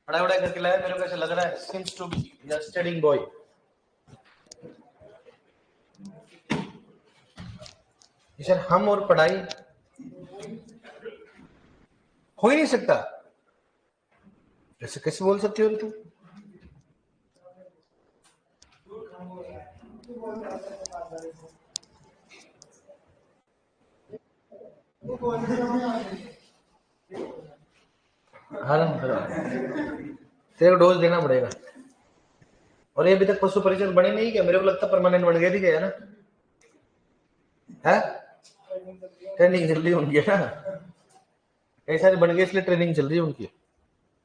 पढ़ाई वढ़ाई करके लाया, मेरे को ऐसा लग रहा है सीम्स टू बी या स्टडीइंग बॉय। सर हम और पढ़ाई हो ही नहीं सकता, ऐसे कैसे बोल सकते हो तुम? तेरे को डोज देना पड़ेगा। और ये अभी तक पशु परिषद बनी नहीं क्या? मेरे को लगता परमानेंट बन गई थी क्या, है ना? है ट्रेनिंग चल रही है उनकी, है ना? कई सारे बन गए इसलिए ट्रेनिंग चल रही है उनकी।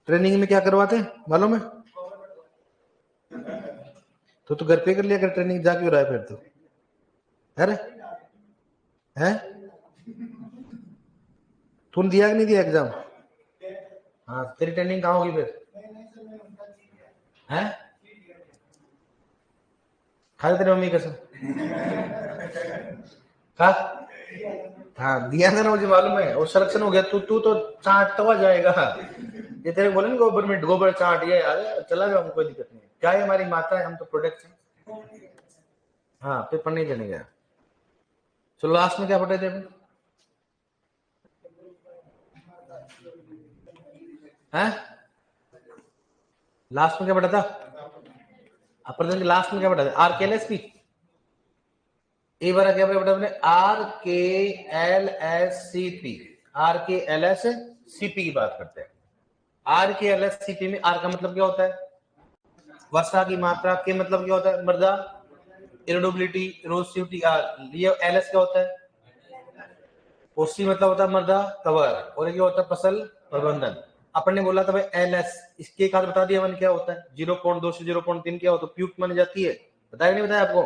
ट्रेनिंग में क्या करवाते हैं मालूम है? तो घर पे कर लिया कर ट्रेनिंग, जा क्यों रहा है फिर? तो अरे है तूने दिया कि नहीं दिया एग्जाम? हाँ, तेरी ट्रेनिंग कहाँ होगी फिर? है खा तेरी मम्मी कसम खा। हाँ दिया था ना, मुझे मालूम है। और सिलेक्शन हो गया, तू तो चाटवा जाएगा। ये तेरे बोले ना गवर्नमेंट गोबर चाट, ये चला जाओ, कोई दिक्कत नहीं। क्या है, हमारी माता है, हम तो प्रोडक्ट हैं। हाँ पेपर नहीं देने गया। चलो लास्ट में क्या पढ़े थे? हैं लास्ट में क्या पढ़ा था? अपर लास्ट में क्या पढ़ा था? RKLSP। एक बार क्या पढ़ा आपने? RKLSCP। RKLSCP की बात करते हैं। RKLSCP में आर का मतलब क्या होता है? वर्षा की मात्रा। के मतलब क्या होता है? मृदा इरोडेबिलिटी, इरोसिविटी। ये LS क्या होता है? ओसी मतलब होता है मृदा कवर, और ये होता है फसल प्रबंधन। अपन ने बोला था भाई LS, इसके एक बता दिया मैंने क्या होता है। 0.2 से 0.3 क्या होता है? उपयुक्त मानी जाती है। बताया नहीं बताया आपको?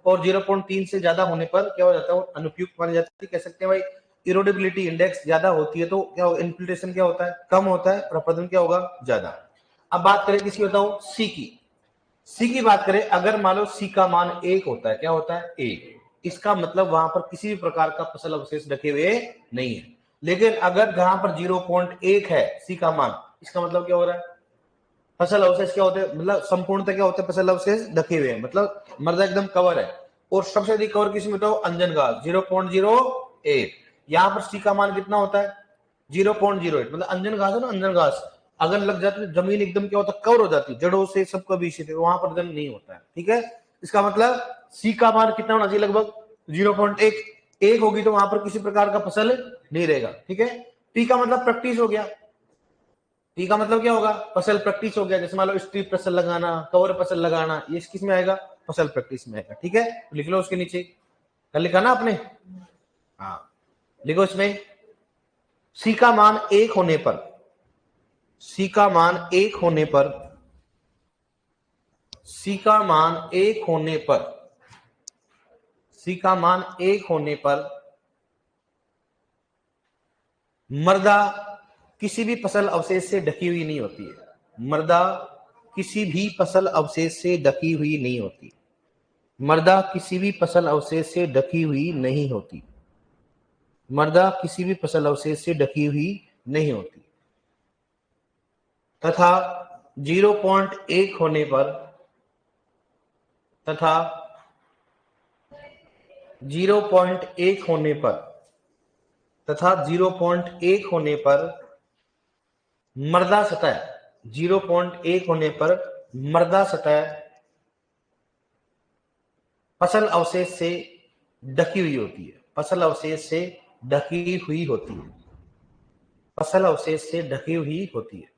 और 0.3 से ज्यादा होने पर क्या हो जाता है? अनुपयुक्त मानी जाती है। कह सकते हैं भाई इरोडेबिलिटी इंडेक्स ज्यादा होती है तो क्या इन्फिल्ट्रेशन क्या होता है? कम होता है। प्रपंदन क्या होगा? ज्यादा। अब बात करें किसकी बताओ? सी की। सी की बात करें, अगर मान लो सी का मान 1 होता है, क्या होता है? 1। इसका मतलब वहां पर किसी भी प्रकार का फसल अवशेष ढके हुए नहीं है। लेकिन अगर जहां पर 0.1 है सी का मान, इसका मतलब क्या हो रहा है? फसल अवशेष क्या होते हैं? मतलब संपूर्णतः क्या होते हैं? फसल अवशेष ढके हुए हैं, मतलब मृदा एकदम कवर है। और सबसे अधिक कवर किसमें बताओ? अंजन घास 0.08। यहां पर सी का मान कितना होता है? 0.08। मतलब अंजन घास है ना, अंजन घास अगर लग जाती है जमीन एकदम क्या होता है? कवर हो जाती है, जड़ों से सबका बीच से, वहां पर जन नहीं होता है। ठीक है, इसका मतलब सी का मान कितना होना चाहिए? लगभग 0.1। एक होगी तो वहां पर किसी प्रकार का फसल नहीं रहेगा। ठीक है, टी का मतलब प्रैक्टिस हो गया। टी का मतलब क्या होगा? फसल प्रैक्टिस हो गया। जैसे मान लो स्ट्रिप फसल लगाना, कवर फसल लगाना, ये किस में आएगा? फसल प्रैक्टिस में आएगा। ठीक है, तो लिख लो उसके नीचे। कल लिखा ना आपने? हाँ लिखो इसमें। सी का मान 1 होने पर, सी का मान 1 होने पर, सी का मान 1 होने पर, सी का मान 1 होने पर मृदा किसी भी फसल अवशेष से ढकी हुई नहीं होती है। मृदा किसी भी फसल अवशेष से ढकी हुई नहीं होती। मृदा किसी भी फसल अवशेष से ढकी हुई नहीं होती। मृदा किसी भी फसल अवशेष से ढकी हुई नहीं होती। तथा 0.1 होने पर, तथा 0.1 होने पर, तथा 0.1 होने पर मृदा सतह, 0.1 होने पर मृदा सतह फसल अवशेष से ढकी हुई होती है। फसल अवशेष से ढकी हुई होती है। फसल अवशेष से ढकी हुई होती है।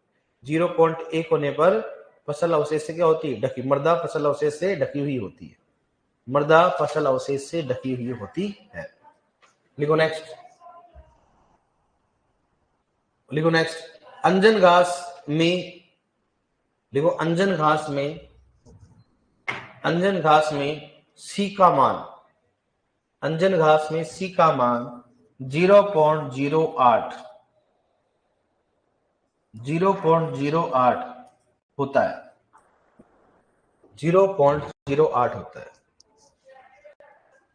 0.1 होने पर फसल अवशेष से क्या होती है? ढकी। मृदा फसल अवशेष से ढकी हुई होती है। मृदा फसल अवशेष से ढकी हुई होती है। लिखो नेक्स्ट, लिखो नेक्स्ट। अंजन घास में, देखो अंजन घास में, अंजन घास में सी का मान, अंजन घास में सी का मान 0.08, 0.08 होता है। 0.08 होता है।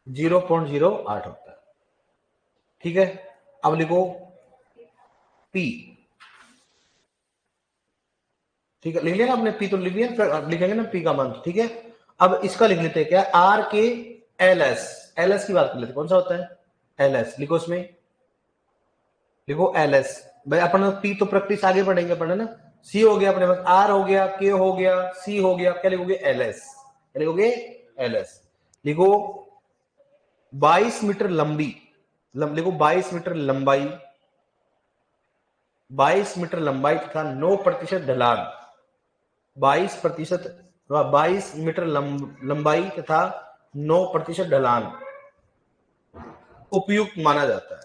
0.08 होता है। ठीक है, अब लिखो पी। ठीक है, लिख लिया ना आपने, पी तो लिख लिया, फिर लिखेंगे ना पी का मान, ठीक है। अब इसका लिख लेते हैं क्या, आर के एल एस, एल एस की बात कर लेते, कौन सा होता है एल एस, लिखो उसमें, लिखो एल एस। भाई अपन पी तो प्रैक्टिस आगे बढ़ेंगे पढ़े ना, सी हो गया अपने पास, आर हो गया, के हो गया, सी हो गया, क्या लिखोगे एल एस, क्या लिखोगे एल एस। लिखो 22 मीटर लंबी, लिखो 22 मीटर लंबाई, 22 मीटर लंबाई तथा 9% ढलान, 22 मीटर लंबाई तथा 9% ढलान उपयुक्त माना जाता है,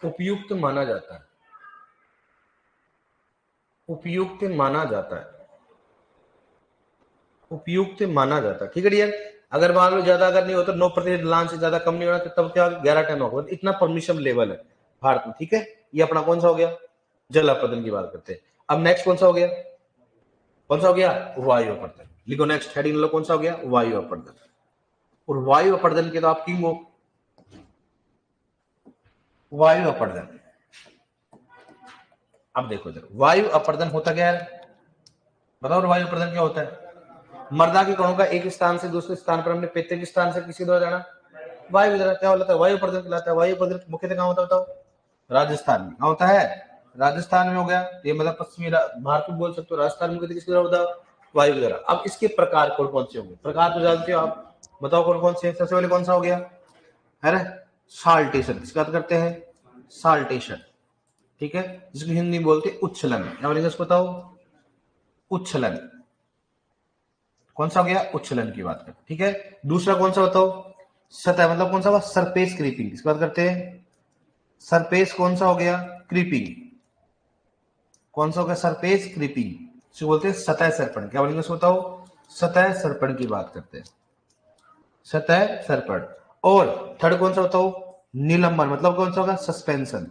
उपयुक्त माना जाता है, उपयुक्त माना जाता है, उपयुक्त माना जाता है, ठीक है डियर। अगर मान लो ज्यादा अगर नहीं हो तो 9% ढलान से ज्यादा कम नहीं होना, तो तब क्या 11 टन होगा, इतना परमिशन लेवल है भारत में, ठीक है। ये अपना कौन सा हो गया, जल अपरदन की बात करते हैं। अब नेक्स्ट कौन सा हो गया, कौन सा हो गया, वायु अपरदन। लिखो नेक्स्ट हेडिंग लो, कौन सा हो गया, वायु अपरदन। और वायु अपरदन के तो आप किंग हो, वायु अपरदन। अब देखो इधर, वायु अपरदन होता क्या है, बताओ वायु अपरदन क्या होता है। मर्दा के कणों का एक स्थान से दूसरे स्थान पर हमने पैतृक स्थान से किसी द्वारा जाना, वायु द्वारा, क्या होता है, वायु अपरदन कहलाता है। वायु अपरदन मुख्यतः कहां होता है बताओ, राजस्थान में, कहां होता है, राजस्थान में हो गया, ये मतलब पश्चिमी भारत में बोल सकते हो, राजस्थान में किसके द्वारा होता है, वायु द्वारा। अब इसके प्रकार कौन कौन से होंगे, प्रकार तो जानते हो आप, बताओ कौन कौन से। सबसे पहले कौन सा हो गया, है ना, साल्टेशन, किसकी बात करते हैं, साल्टेशन, ठीक है, जिसको हिंदी में बोलते हैं उच्छलन, क्या बोलेंगे उसको बताओ, उच्छलन, कौन सा हो गया, उच्छलन की बात करते, ठीक है। दूसरा कौन सा बताओ, सतह, मतलब कौन सा हुआ, सरफेस क्रीपिंग, किसकी बात करते हैं, सरफेस कौन सा हो गया, क्रीपिंग, कौन सा हो गया, सरफेस क्रीपिंग, जिसे बोलते हैं सतह सर्पण, क्या बोलेंगे उसको बताओ, सतह सर्पण की बात करते हैं, सतह सर्पण। और थर्ड कौन सा बताओ, निलंबन, मतलब कौन सा होगा, सस्पेंशन,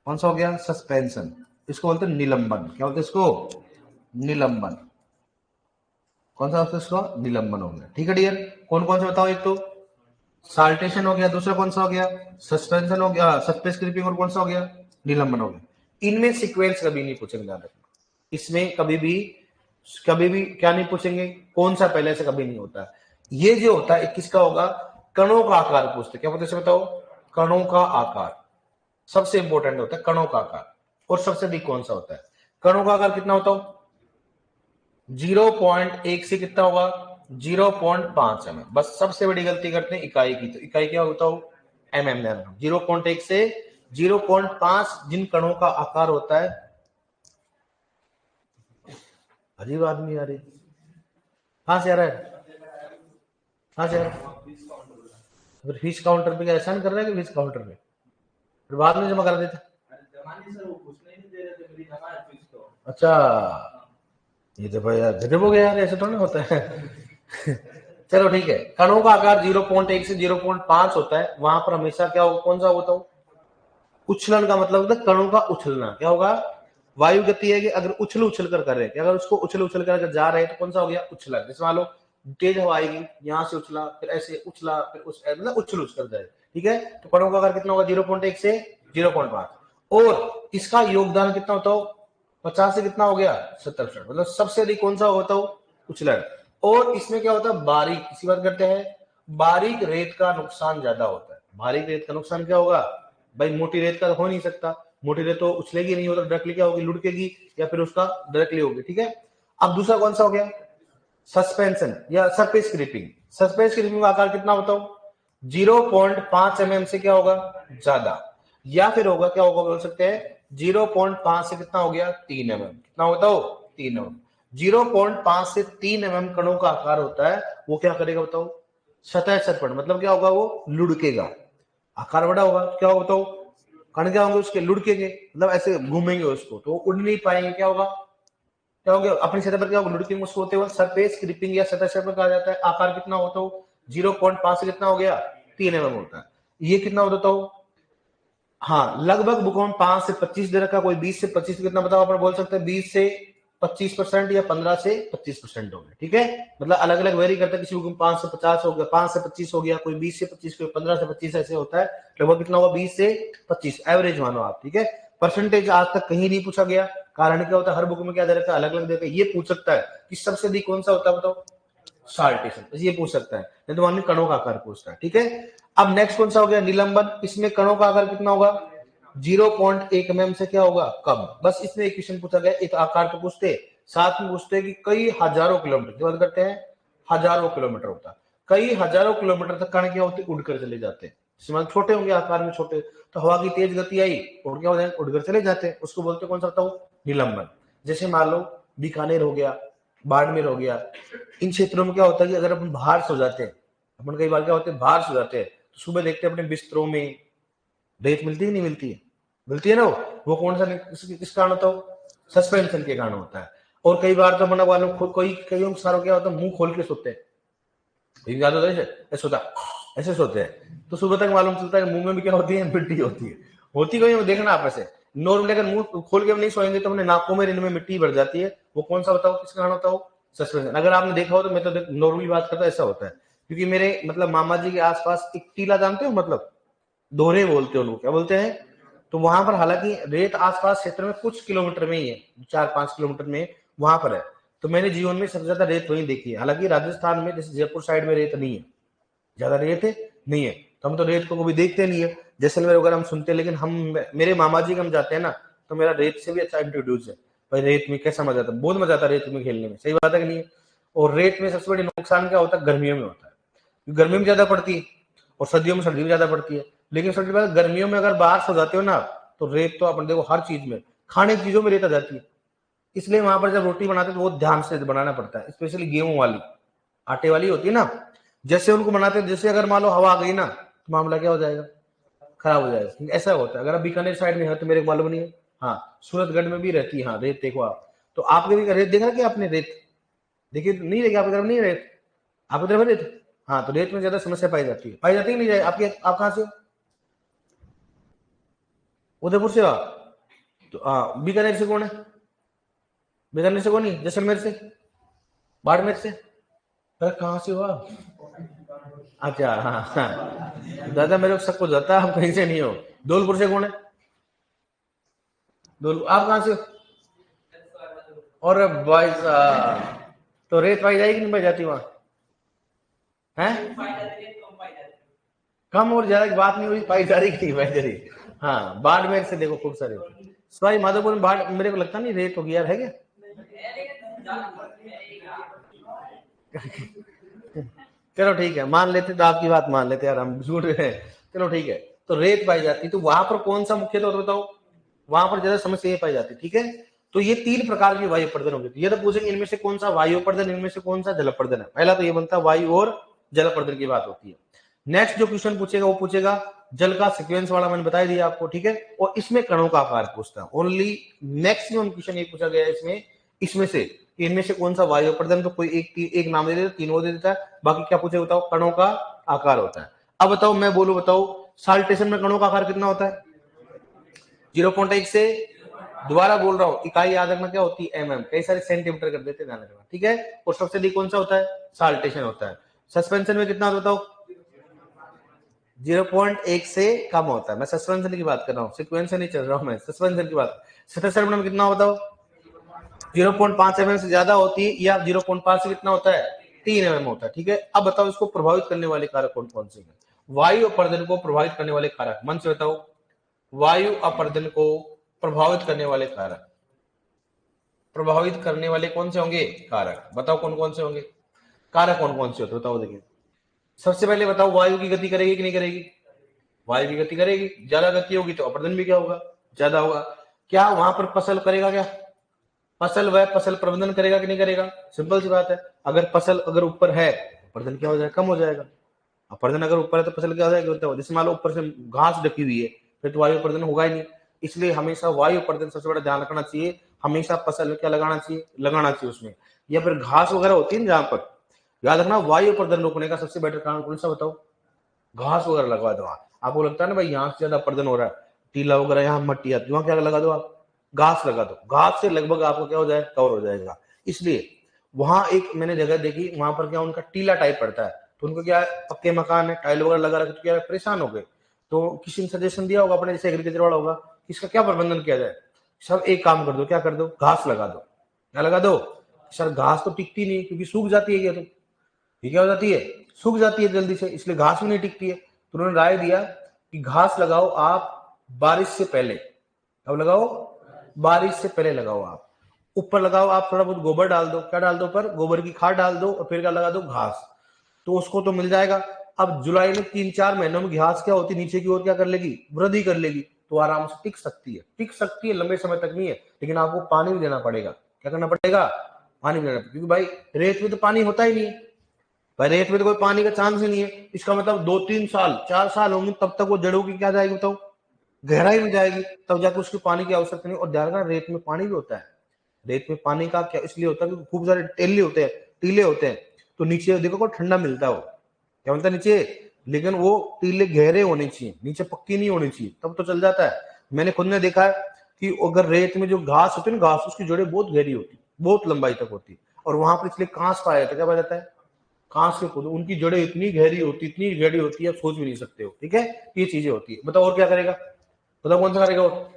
कौन सा हो गया, सस्पेंशन, इसको बोलते हैं निलंबन, क्या बोलते हैं इसको, निलंबन, कौन सा होता है इसको, निलंबन हो गया, ठीक है डियर। कौन कौन सा बताओ, एक तो साल्टेशन हो गया, दूसरा कौन सा हो गया, सस्पेंशन हो गया, सरफेस क्रीपिंग, और कौन सा हो गया, निलंबन हो गया। इनमें सीक्वेंस कभी नहीं पूछेंगे, ध्यान रखना, इसमें कभी भी क्या नहीं पूछेंगे, कौन सा पहले से कभी नहीं होता। ये जो होता है किसका होगा, कणों का आकार पूछते, क्या बोलते हैं बताओ, कणों का आकार सबसे इंपॉर्टेंट होता है, कणों का आकार। और सबसे अधिक कौन सा होता है, कणों का आकार कितना होता है, 0.1 से कितना होगा, 0.5 mm, बस सबसे बड़ी गलती करते हैं इकाई की, तो इकाई क्या होता हो, mm, 0.1 से 0.5 जिन कणों का आकार होता है। अजीब आदमी आ रही, कहां से आ रहा है, कहां से आ रहा है, फीस काउंटर पे क्या एहसान कर रहा है कि फीस काउंटर पे, फिर बाद में जमा करा देता, अच्छा ये तो भाई यार गजब हो गया यार, ऐसे थोड़ा होता है चलो ठीक है, कणों का आकार 0.1 से 0.5 होता है, वहां पर हमेशा क्या होगा, कौन सा होता हो, उछलन का मतलब होता है कणों का उछलना, क्या होगा, वायु गति है कि अगर उछल उछल कर रहे हैं, अगर उसको उछल उछल कर अगर जा रहे हैं तो कौन सा हो गया, उछलन। जैसे मान लो तेज हवा आएगी, यहां से उछला, फिर ऐसे उछला, फिर उस मतलब उछल उछल जाए, ठीक है। तो कणों का आकार कितना होगा, 0.1 से 0.5, और इसका योगदान कितना होता हो, 50 से कितना हो गया, 70%, मतलब सबसे अधिक कौन सा होता हो, उछलन। और इसमें क्या होता है, बारीक, किसी बात करते हैं, बारीक रेत का नुकसान ज्यादा होता है। बारीक रेत का नुकसान क्या होगा, भाई मोटी रेत का हो नहीं सकता, मोटी रेत तो उछलेगी नहीं, होता डायरेक्टली क्या होगी, लुढ़केगी, या फिर उसका डायरेक्टली होगी, ठीक है। अब दूसरा कौन सा हो गया, सस्पेंशन या सरफेस क्रीपिंग। सरफेस क्रीपिंग का आकार कितना होता हो, 0.5 mm से क्या होगा, ज्यादा, या फिर होगा क्या होगा, बोल सकते हैं 0.5 से कितना हो गया, 3 mm, कितना होता हो, 3 mm। 0.5 से 3 mm कणों का आकार होता है, वो क्या करेगा बताओ, सतह सर्पण, मतलब क्या होगा, वो लुढ़केगा, आकार बड़ा होगा, क्या होगा बताओ, कण क्या होंगे उसके, लुढ़केंगे, मतलब ऐसे घूमेंगे उसको, तो उड़ नहीं पाएंगे, क्या होगा, क्या होगा, अपनी सतह पर क्या होगा, लुढ़केंगे, उसको होते हुए सरफेस क्रीपिंग या सतह सर्पण कहा जाता है। आकार कितना होता हो, 0.5 से कितना हो गया, 3 mm होता है। ये कितना होता हो, हाँ लगभग बुकों में 5 से 25 दे रखा, कोई 20 से 25 कितना बताओ, अपन बोल सकते हैं 20 से 25% या 15 से 25% हो गया, ठीक है। मतलब अलग अलग वेरी करता है, किसी बुक में 5 से 50 हो गया, 5 से 25 हो गया, कोई 20 से 25, कोई 15 से 25 ऐसे होता है। लगभग कितना होगा, 20 से 25 एवरेज मानो आप, ठीक है। परसेंटेज आज तक कहीं नहीं पूछा गया, कारण क्या होता है, हर बुक में क्या दे रखा है, अलग अलग दे रखा है। ये पूछ सकता है कि सबसे अधिक कौन सा होता है, बताओ, साल्टेशन, ये पूछ सकता है। नहीं तो मान कणों का आकार पूछता है, ठीक है। अब नेक्स्ट कौन सा हो गया, निलंबन। इसमें कणों का आकार कितना होगा, 0.1 mm से क्या होगा, कम। बस इसमें एक क्वेश्चन पूछा गया, एक आकार तो पूछते, साथ में पूछते कि कई हजारों किलोमीटर की बात करते हैं, हजारों किलोमीटर होता है, कई हजारों किलोमीटर तक कण क्या होते, उड़कर चले जाते हैं। छोटे होंगे आकार में छोटे, तो हवा की तेज गति आई और क्या हो जाए, उड़कर चले जाते हैं, उसको बोलते कौन सा होता है, निलंबन। जैसे मान लो बीकानेर हो गया, बाड़मेर हो गया, इन क्षेत्रों में क्या होता है कि अगर अपन बाहर सो जाते हैं, अपन कई बार क्या होते हैं बाहर सो जाते हैं, तो सुबह देखते हैं अपने बिस्तरों में रेत मिलती है, नहीं मिलती है, मिलती है ना। वो कौन सा किस कारण होता है, सस्पेंशन के कारण होता है। और कई बार तो अपना वालों खुद कोई कईयों सारों क्या होता है, मुंह खोल के सोते हैं, याद होता है ऐसे सोता, ऐसे सोते हैं, तो सुबह तक मालूम चलता है मुंह में भी क्या होती है, मिट्टी होती कोई देखना आप ऐसे। नॉर्मली अगर मुंह खोल के नहीं सोएंगे तो अपने नाकों में, इनमें मिट्टी भर जाती है, वो कौन सा बताओ, किस कारण होता है, सस्पेंशन। अगर आपने देखा हो तो मैं तो नॉर्मली बात करता, ऐसा होता है। क्योंकि मेरे मतलब मामा जी के आसपास एक टीला, जानते हो, मतलब दोहरे बोलते हो लोग, क्या बोलते हैं, तो वहां पर हालांकि रेत आसपास क्षेत्र में कुछ किलोमीटर में ही है, 4-5 किलोमीटर में वहां पर है। तो मैंने जीवन में सबसे ज्यादा रेत वहीं देखी है। हालांकि राजस्थान में जैसे जयपुर साइड में रेत नहीं है, ज्यादा रेत नहीं है, तो हम तो रेत को कभी देखते नहीं है, जैसलमेर वगैरह हम सुनते हैं। लेकिन हम, मेरे मामा जी के हम जाते हैं ना, तो मेरा रेत से भी अच्छा इंट्रोड्यूस है भाई। रेत में कैसा मजा आता है, बहुत मजा आता है रेत में खेलने में, सही बात है कि नहीं है। और रेत में सबसे बड़ी नुकसान क्या होता है, गर्मियों में होता है, गर्मी में ज्यादा पड़ती है और सर्दियों में सर्दी में ज्यादा पड़ती है। लेकिन सबसे पहले गर्मियों में अगर बाहर सो जाते हो ना, तो रेत तो अपन देखो हर चीज में, खाने की चीजों में रेत आ जाती है। इसलिए वहां पर जब रोटी बनाते हैं तो बहुत ध्यान से बनाना पड़ता है, स्पेशली गेहूं वाली, आटे वाली होती है ना, जैसे उनको बनाते हैं, जैसे अगर मान लो हवा आ गई ना, तो मामला क्या हो जाएगा, खराब हो जाएगा। ऐसा होता है। अगर आप बीकानेर साइड में है तो मेरे को मालूम नहीं है, हाँ सूरतगढ़ में भी रहती है, हाँ रेत देखो आप, तो आपने भी रेत देखा कि आपने रेत देखिए, नहीं देखी आपकी तरफ, नहीं रेत आपकी तरफ है रेत, हाँ तो रेत में ज्यादा समस्या पाई जाती है, पाई जाती है नहीं जाए आपके, आप कहाँ से, उदयपुर से हो, तो हाँ बीकानेर से कौन है, बीकानेर से कौन है, जैसलमेर से, बाड़मेर से, अरे कहाँ से हो आप, अच्छा हाँ हाँ, दादा मेरे को शक हो जाता है, हम कहीं से नहीं हो। धौलपुर से कौन है, धौलपुर, आप कहाँ से हो, और भाई तो रेत पाई जाएगी नहीं पाई जाती वहां, है कम और ज्यादा की बात नहीं हुई, पाई जा रही की नहीं पाई जा रही। हाँ बाड़मेर से देखो खूब सारे, सवाई माधोपुर में बाढ़, मेरे को लगता नहीं रेत होगी यार, है क्या, चलो ठीक है, मान लेते तो आपकी बात मान लेते यार, हम झूठ रहे हैं, चलो ठीक है। तो रेत पाई जाती, तो वहां पर कौन सा मुख्य तौर बताओ, वहां पर ज्यादा समस्या पाई जाती, ठीक है। तो ये 3 प्रकार की वायु प्रदन होगी। ये तो पूछेंगे इनमें से कौन सा वायु प्रदन, इनमें से कौन सा जल प्रदन है। पहला तो ये बनता है वायु और जल प्रदन की बात होती है। नेक्स्ट जो क्वेश्चन पूछेगा वो पूछेगा जल का सीक्वेंस वाला, मैंने बता दिया आपको, ठीक है। और इसमें कणों का आकार पूछता है, ओनली मैक्सिमम क्वेश्चन ये पूछा गया है इसमें, इसमें से इनमें से कौन सा वायु प्रदन, तो कोई एक नाम दे देता, तीनों दे देता है, बाकी क्या पूछे बताओ, कणों का आकार होता है। अब बताओ, मैं बोलू बताओ, साल्टेशन में कणों का आकार कितना होता है, 0.1 से, दोबारा बोल रहा हूँ, इकाई याद रखना क्या होती है, mm, कई सारे सेंटीमीटर कर देते, ध्यान रखना, ठीक है। और सबसे अधिक कौन सा होता है, साल्टेशन होता है। सस्पेंशन में कितना होता है बताओ, 0.1 से कम होता है। मैं सस्पेंशन की बात कर रहा हूँ, सिक्वेंस नहीं चल रहा हूँ मैं, सस्पेंशन की बात। सतह में कितना बताओ, 0.5 mm से ज्यादा होती है, या 0.5 से कितना होता है, 3 mm होता है, ठीक है। अब बताओ इसको प्रभावित करने वाले कारक कौन कौन से हैं, वायु अपर्दन को प्रभावित करने वाले कारक, मन से बताओ, वायु अपर्दन को प्रभावित करने वाले कारक, प्रभावित करने वाले कौन से होंगे कारक, बताओ कौन कौन से होंगे, कारक कौन कौन से होते बताओ। देखिए सबसे पहले बताओ, वायु की गति करेगी कि नहीं करेगी, वायु की गति करेगी, ज्यादा गति होगी तो अपर्दन भी क्या होगा, ज्यादा होगा। क्या वहां पर फसल करेगा, क्या फसल, वह फसल प्रबंधन करेगा कि नहीं करेगा, सिंपल सी बात है। अगर फसल अगर ऊपर है, अपर्दन क्या हो जाएगा, कम हो जाएगा। अपर्दन अगर ऊपर है तो फसल क्या हो जाएगा, जैसे मान लो ऊपर से घास ढकी हुई है, फिर तो वायु अपर्दन होगा ही नहीं। इसलिए हमेशा वायु अपर्दन सबसे बड़ा ध्यान रखना चाहिए, हमेशा फसल क्या लगाना चाहिए उसमें, या फिर घास वगैरह होती है जहां पर, याद रखना वायु अपर्दन रोकने का सबसे बेटर कारण कौन सा बताओ, घास वगैरह लगवा दो। आपको लगता है ना भाई यहाँ से ज्यादा अपर्दन हो रहा है, टीला वगैरह यहाँ मट्टी आती है, वहां क्या लगा दो आप, घास लगा दो, घास से लगभग आपको क्या हो जाए, कवर हो जाएगा। इसलिए वहां एक मैंने जगह देखी, वहां पर क्या उनका टीला टाइप पड़ता है, तो उनको क्या है, पक्के मकान है, टाइल वगैरह लगा रखे, तो क्या है, परेशान हो गए। तो किसी ने सजेशन दिया होगा अपने जैसे एग्रीकल्चर वाला होगा, इसका क्या प्रबंधन किया जाए, सब एक काम कर दो, क्या कर दो, घास लगा दो। क्या लगा दो सर, घास तो टिकती नहीं क्योंकि सूख जाती है, तो ये क्या हो जाती है, सूख जाती है जल्दी से, इसलिए घास भी नहीं टिकती है। तो उन्होंने राय दिया कि घास लगाओ आप बारिश से पहले। कब लगाओ, बारिश से पहले लगाओ। आप ऊपर लगाओ, आप थोड़ा बहुत गोबर डाल दो। क्या डाल दो, ऊपर गोबर की खाद डाल दो, और फिर क्या लगा दो, घास। तो उसको तो मिल जाएगा। अब जुलाई में 3-4 महीनों में घास क्या होती है, नीचे की ओर क्या कर लेगी, वृद्धि कर लेगी, तो आराम से टिक सकती है। टिक सकती है, लंबे समय तक नहीं है, लेकिन आपको पानी भी देना पड़ेगा। क्या करना पड़ेगा, पानी भी देना पड़ेगा, क्योंकि भाई रेत में तो पानी होता ही नहीं है। भाई रेत में तो कोई पानी का चांस ही नहीं है। इसका मतलब 2-3 साल 4 साल होंगे, तब तक वो जड़ों की क्या जाएगी, बताओ, गहराई में जाएगी, तब जाकर उसकी पानी की आवश्यकता नहीं। और ध्यान रखना, रेत में पानी भी होता है। रेत में पानी का क्या इसलिए होता है, क्योंकि खूब सारे टेले होते हैं, टीले होते हैं, तो नीचे देखो को ठंडा मिलता है। वो क्या मिलता है नीचे, लेकिन वो टीले गहरे होने चाहिए, नीचे पक्की नहीं होनी चाहिए, तब तो चल जाता है। मैंने खुद ने देखा है कि अगर रेत में जो घास होती है ना, घास उसकी जड़ें बहुत गहरी होती, बहुत लंबाई तक होती, और वहां पर इसलिए कांस पाया जाता है। क्या पाया जाता है, कांस के पौधे, उनकी जड़ें इतनी गहरी होती, इतनी गहरी होती है, आप सोच भी नहीं सकते हो। ठीक है, ये चीजें होती है। बताओ और क्या करेगा, बताओ कौन सा करेगा और,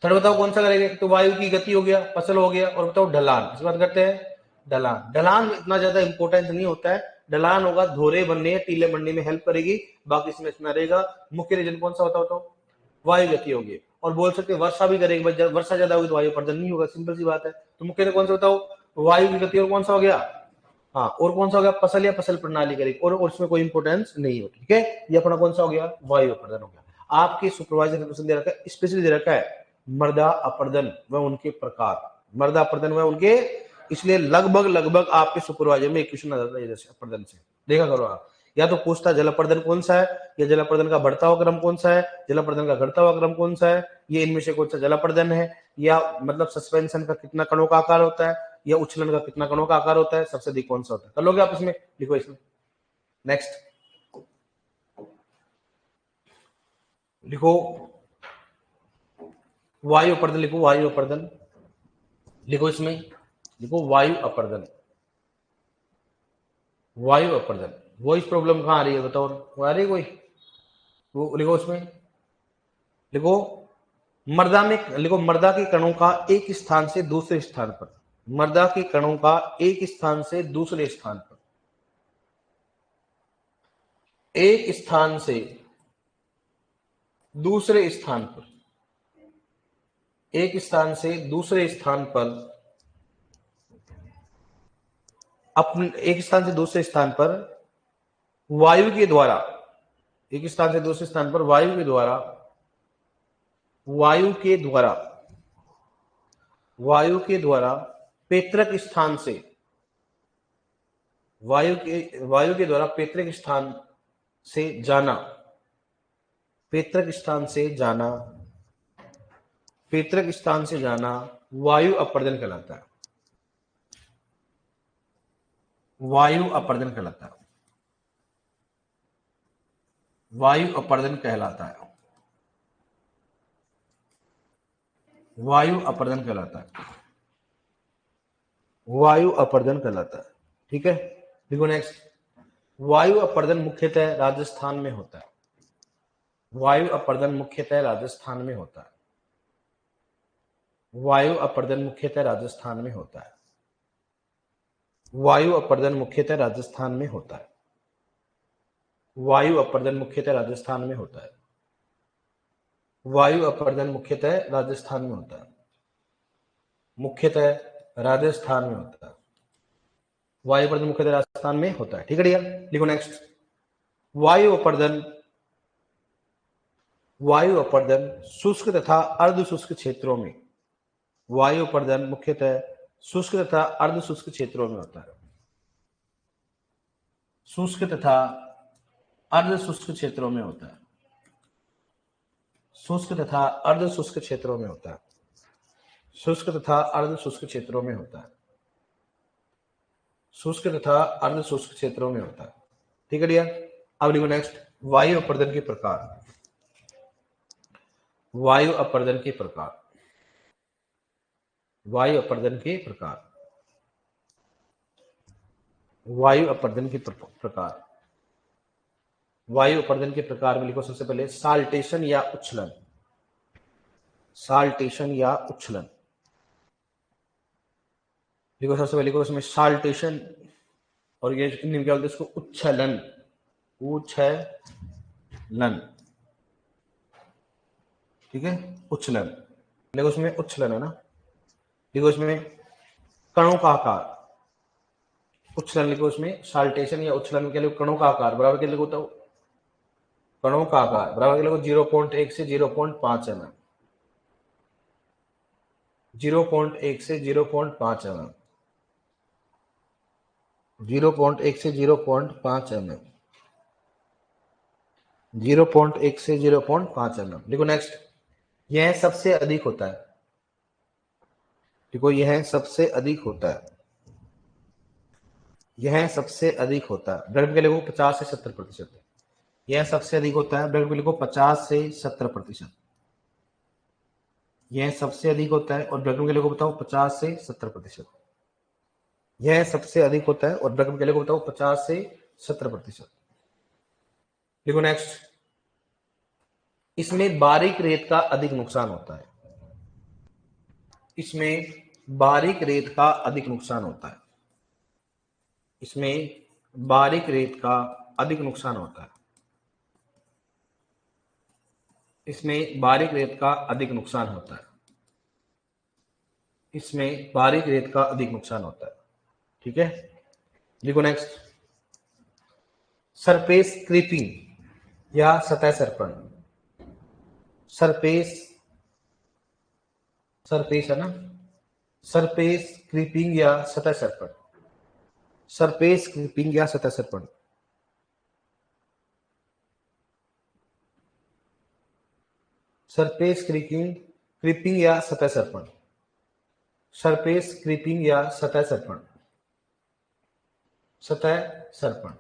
थर्ड बताओ कौन सा करेंगे। तो वायु की गति हो गया, फसल हो गया, और बताओ ढलान, इस बात करते हैं। ढलान, ढलान इतना ज्यादा इंपॉर्टेंट नहीं होता है। ढलान होगा, धोरे बनने टीले बनने में हेल्प करेगी, बाकी इसमें इसमें रहेगा। मुख्य रीजन कौन सा होता, बताओ, वायु गति होगी। और बोल सकते हैं वर्षा भी करेगी, जब वर्षा ज्यादा होगी तो वायु प्रदन नहीं होगा, सिंपल सी बात है। तो मुख्य कौन सा बताओ, वायु की गति, और कौन सा हो गया, हाँ, और कौन सा हो गया, फसल या फसल प्रणाली करेगी, और उसमें कोई इंपोर्टेंस नहीं होती। ठीक है, ये अपना कौन सा हो गया, वायु अपर्दन हो गया। आपके सुपरवाइजर ने दे रखा है, स्पेशली दे रखा है मृदा अपर्दन व उनके प्रकार, मृदा अपर्दन व उनके, इसलिए लगभग लगभग आपके सुपरवाइजर में एक क्वेश्चन आ जाता है जैसे अपर्दन से। देखा करो आप, या तो पूछता जल अपर्दन कौन सा है, या जल अपर्दन का बढ़ता हुआ क्रम कौन सा है, जल अपर्दन का घटता हुआ क्रम कौन सा है, ये इनमें से कौन सा जल अपर्दन है, या मतलब सस्पेंशन का कितना कणों का आकार होता है, या उछलन का कितना कणों का आकार होता है, सबसे अधिक कौन सा होता है। कर लोगे आप इसमें, लिखो इसमें। नेक्स्ट लिखो, वायु अपर्दन लिखो, वायु अपर्दन लिखो इसमें, लिखो वायु अपर्दन। वायु अपर्दन, वॉइस प्रॉब्लम कहाँ आ रही है बताओ, वो आ रही है कोई, वो लिखो उसमें, लिखो मृदा में, लिखो मृदा के कणों का एक स्थान से दूसरे स्थान पर, मृदा के कणों का एक स्थान से दूसरे स्थान पर, एक स्थान से दूसरे स्थान पर, एक स्थान से दूसरे स्थान पर, अपने एक स्थान से दूसरे स्थान पर वायु के द्वारा, एक स्थान से दूसरे स्थान पर वायु के द्वारा, वायु के द्वारा, वायु के द्वारा पैतृक स्थान से, वायु के द्वारा पैतृक स्थान से जाना, पैतृक स्थान से जाना, पैतृक स्थान से जाना वायु अपर्दन कहलाता है, वायु अपर्दन कहलाता है, वायु अपर्दन कहलाता है, वायु अपर्दन कहलाता है, वायु अपर्दन कहलाता है। ठीक है, देखो नेक्स्ट, वायु अपर्दन मुख्यतः राजस्थान में होता है, वायु अपर्दन मुख्यतः राजस्थान में होता है, वायु अपर्दन मुख्यतः राजस्थान में होता है, वायु अपर्दन मुख्यतः राजस्थान में होता है, वायु अपर्दन मुख्यतः राजस्थान में होता है, वायु अपर्दन मुख्यतः राजस्थान में होता है, मुख्यतः राजस्थान में होता है, वायु अपर्दन मुख्यतः राजस्थान में होता है। ठीक है डियर, लिखो नेक्स्ट, वायु अपर्दन, वायु अपर्दन शुष्क तथा अर्ध शुष्क क्षेत्रों में, वायु अपर्दन मुख्यतः शुष्क तथा अर्ध शुष्क क्षेत्रों में होता है, शुष्क तथा अर्ध शुष्क क्षेत्रों में होता है, शुष्क तथा अर्ध शुष्क क्षेत्रों में होता है, शुष्क तथा अर्ध शुष्क क्षेत्रों में होता है, शुष्क तथा अर्ध शुष्क क्षेत्रों में होता है। ठीक है डियर, अब लिखो नेक्स्ट, वायु अपर्दन के प्रकार, वायु अपर्दन के प्रकार, वायु अपर्दन के प्रकार, वायु अपर्दन के प्रकार, वायु अपर्दन के प्रकार में लिखो सबसे पहले साल्टेशन या उच्छलन, साल्टेशन या उच्छलन। देखो सबसे पहले को इसमें साल्टेशन और ये हिंदी में क्या बोलते हैं इसको, उच्छलन, उच्छलन, ठीक है, उच्छलन। देखो उसमें उच्छलन है ना, देखो इसमें कणों का आकार, उच्छलन लिखो उसमें, साल्टेशन या उच्छलन के लिए कणों का आकार बराबर के लिए होता है, कणों का आकार बराबर के लिए 0.1 से 0.5 mm, 0.1 से 0.5 mm, 0.1 से 0.5 mm, 0.1 से 0.5 mm। देखो नेक्स्ट, यह सबसे अधिक होता है, देखो यह सबसे अधिक होता है, यह सबसे अधिक होता है, ब्लड के लिए 50 से 70%, यह सबसे अधिक होता है, ब्लड के लिए 50 से 70%, यह सबसे अधिक होता है और ब्लड के लिए बताओ 50 से 70%, यह सबसे अधिक होता है और ब्लड के लिए बताओ 50 से 70%। देखो नेक्स्ट, इसमें बारीक रेत का अधिक नुकसान होता है, इसमें बारीक रेत का अधिक नुकसान होता है, इसमें बारीक रेत का अधिक नुकसान होता है, इसमें बारीक रेत का अधिक नुकसान होता है, इसमें बारीक रेत का अधिक नुकसान होता है, ठीक है। देखो नेक्स्ट, सरफेस क्रीपिंग या सतह सरपण, सरफेस, सरफेस है ना, सरफेस क्रीपिंग या सतह सरपण, सरफेस क्रीपिंग या सतह सरपण, सरफेस क्रीपिंग, क्रीपिंग या सतह सरपण, सरफेस क्रीपिंग या सतह सरपण, सतह सरपण,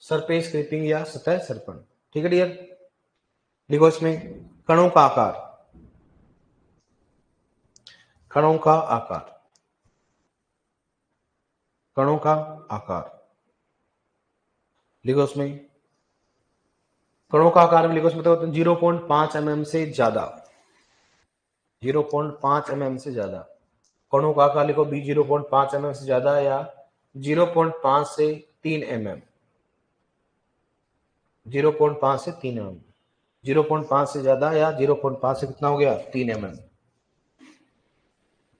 सरफेस क्रीपिंग या सतह सरपण, ठीक है डियर। देखो इसमें कणों का आकार, कणों का आकार, कणों का आकार, लिखो उसमें कणों का आकार में लिखो उसमें तो 0.5 mm से ज्यादा, 0.5 mm से ज्यादा, कणों का आकार लिखो भी 0.5 mm से ज्यादा या 0.5 से 3 mm, 0.5 से 3 mm, 0.5 से ज्यादा या 0.5 से कितना हो गया 3 mm,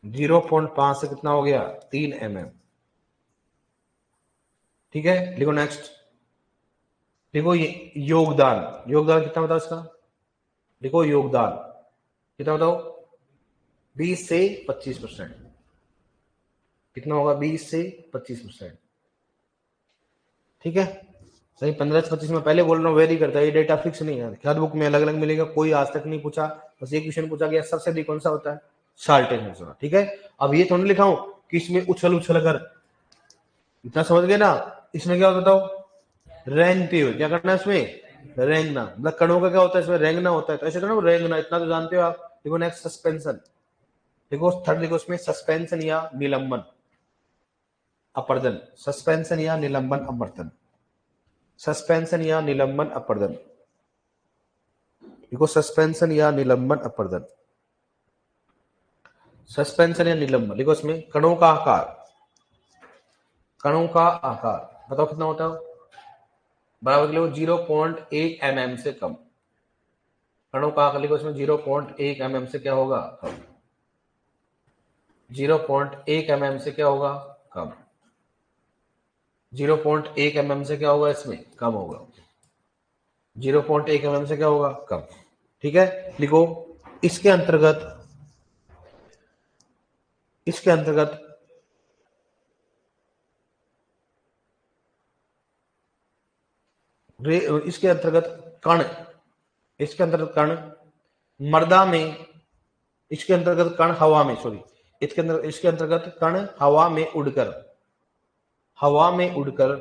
0.5 से कितना हो गया 3 mm, ठीक है। लिखो नेक्स्ट, देखो ये योगदान, योगदान कितना बताओ इसका, देखो योगदान कितना बताओ 20 से 25%, कितना होगा 20 से 25%, ठीक है। सही 15 से 25 में पहले बोल रहा हूँ वेरी करता है, ये डेटा फिक्स नहीं है, हर बुक में अलग अलग मिलेगा, कोई आज तक नहीं पूछा, बस एक क्वेश्चन पूछा गया सबसे अधिक कौन सा होता है, साल्टेशन, ठीक है। अब ये थोड़ी लिखा हूं कि इसमें उछल उछल कर, इतना समझ गए ना, इसमें क्या होता था रेंगते हुए, क्या करना है इसमें रेंगना, मतलब कणों का क्या होता है इसमें रेंगना होता है, तो ऐसे करना रेंगना, इतना तो जानते हो आप। देखो नेक्स्ट सस्पेंशन, देखो थर्ड देखो उसमें सस्पेंशन या निलंबन अपर्दन, सस्पेंशन या निलंबन अपर्दन, सस्पेंशन या निलंबन अपर्दन, देखो सस्पेंशन या निलंबन अपर्दन, सस्पेंशन या निलंबन। देखो इसमें कणों का आकार, कणों का आकार बताओ कितना होता है, बराबर लिखो 0.1 mm से कम, कणों का आकार लिखो इसमें 0.1 mm से क्या होगा कम, 0.1 mm से क्या होगा कम, 0.1 mm से क्या होगा इसमें कम होगा, 0.1 mm से क्या होगा कम, ठीक है। लिखो इसके अंतर्गत, इसके अंतर्गत इसके अंतर्गत कण, इसके अंतर्गत कण मृदा में, इसके अंतर्गत कण हवा में, सॉरी इसके अंतर्गत कण हवा में उड़कर, हवा में उड़कर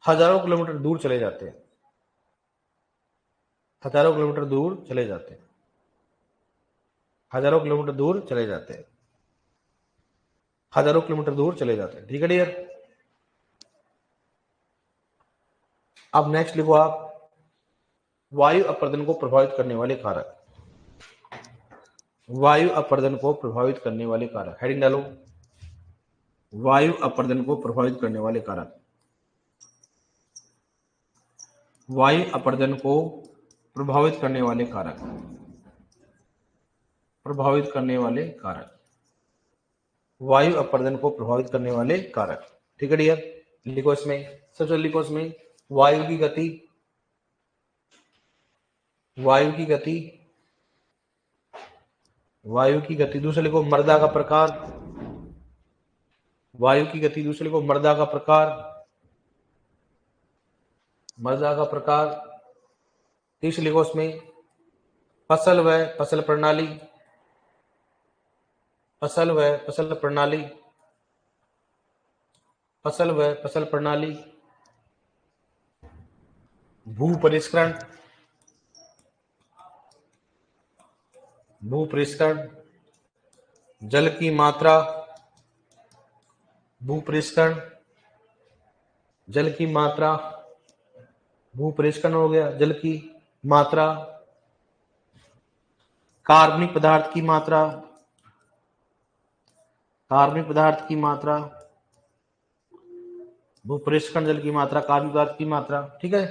हजारों किलोमीटर दूर चले जाते हैं, हजारों किलोमीटर दूर चले जाते हैं, हजारों किलोमीटर दूर चले जाते हैं, हजारों किलोमीटर दूर चले जाते हैं, ठीक है डियर। अब नेक्स्ट लिखो आप वायु अपर्दन को प्रभावित करने वाले कारक, वायु अपर्दन को प्रभावित करने वाले कारक, हेडिंग डालो, वायु अपर्दन को प्रभावित करने वाले कारक, वायु अपर्दन को प्रभावित करने वाले कारक, प्रभावित करने वाले कारक, वायु अपर्दन को प्रभावित करने वाले कारक। ठीक है डियर, लिखो इसमें, सबसे लिखो इसमें वायु की गति, वायु की गति, वायु की गति, दूसरे लिखो मृदा का प्रकार, वायु की गति, दूसरे लिखो मृदा का प्रकार, मृदा का प्रकार, तीसरे लिखो उसमें फसल व फसल प्रणाली, फसल व फसल प्रणाली, फसल व फसल प्रणाली, भू परिष्करण, भू परिष्करण, जल की मात्रा, भू परिष्करण, जल की मात्रा, भू परिष्करण हो गया, जल की मात्रा, कार्बनिक पदार्थ की मात्रा, कार्बनिक पदार्थ की मात्रा, भू परिष्करण, जल की मात्रा, कार्बनिक पदार्थ की मात्रा। ठीक है,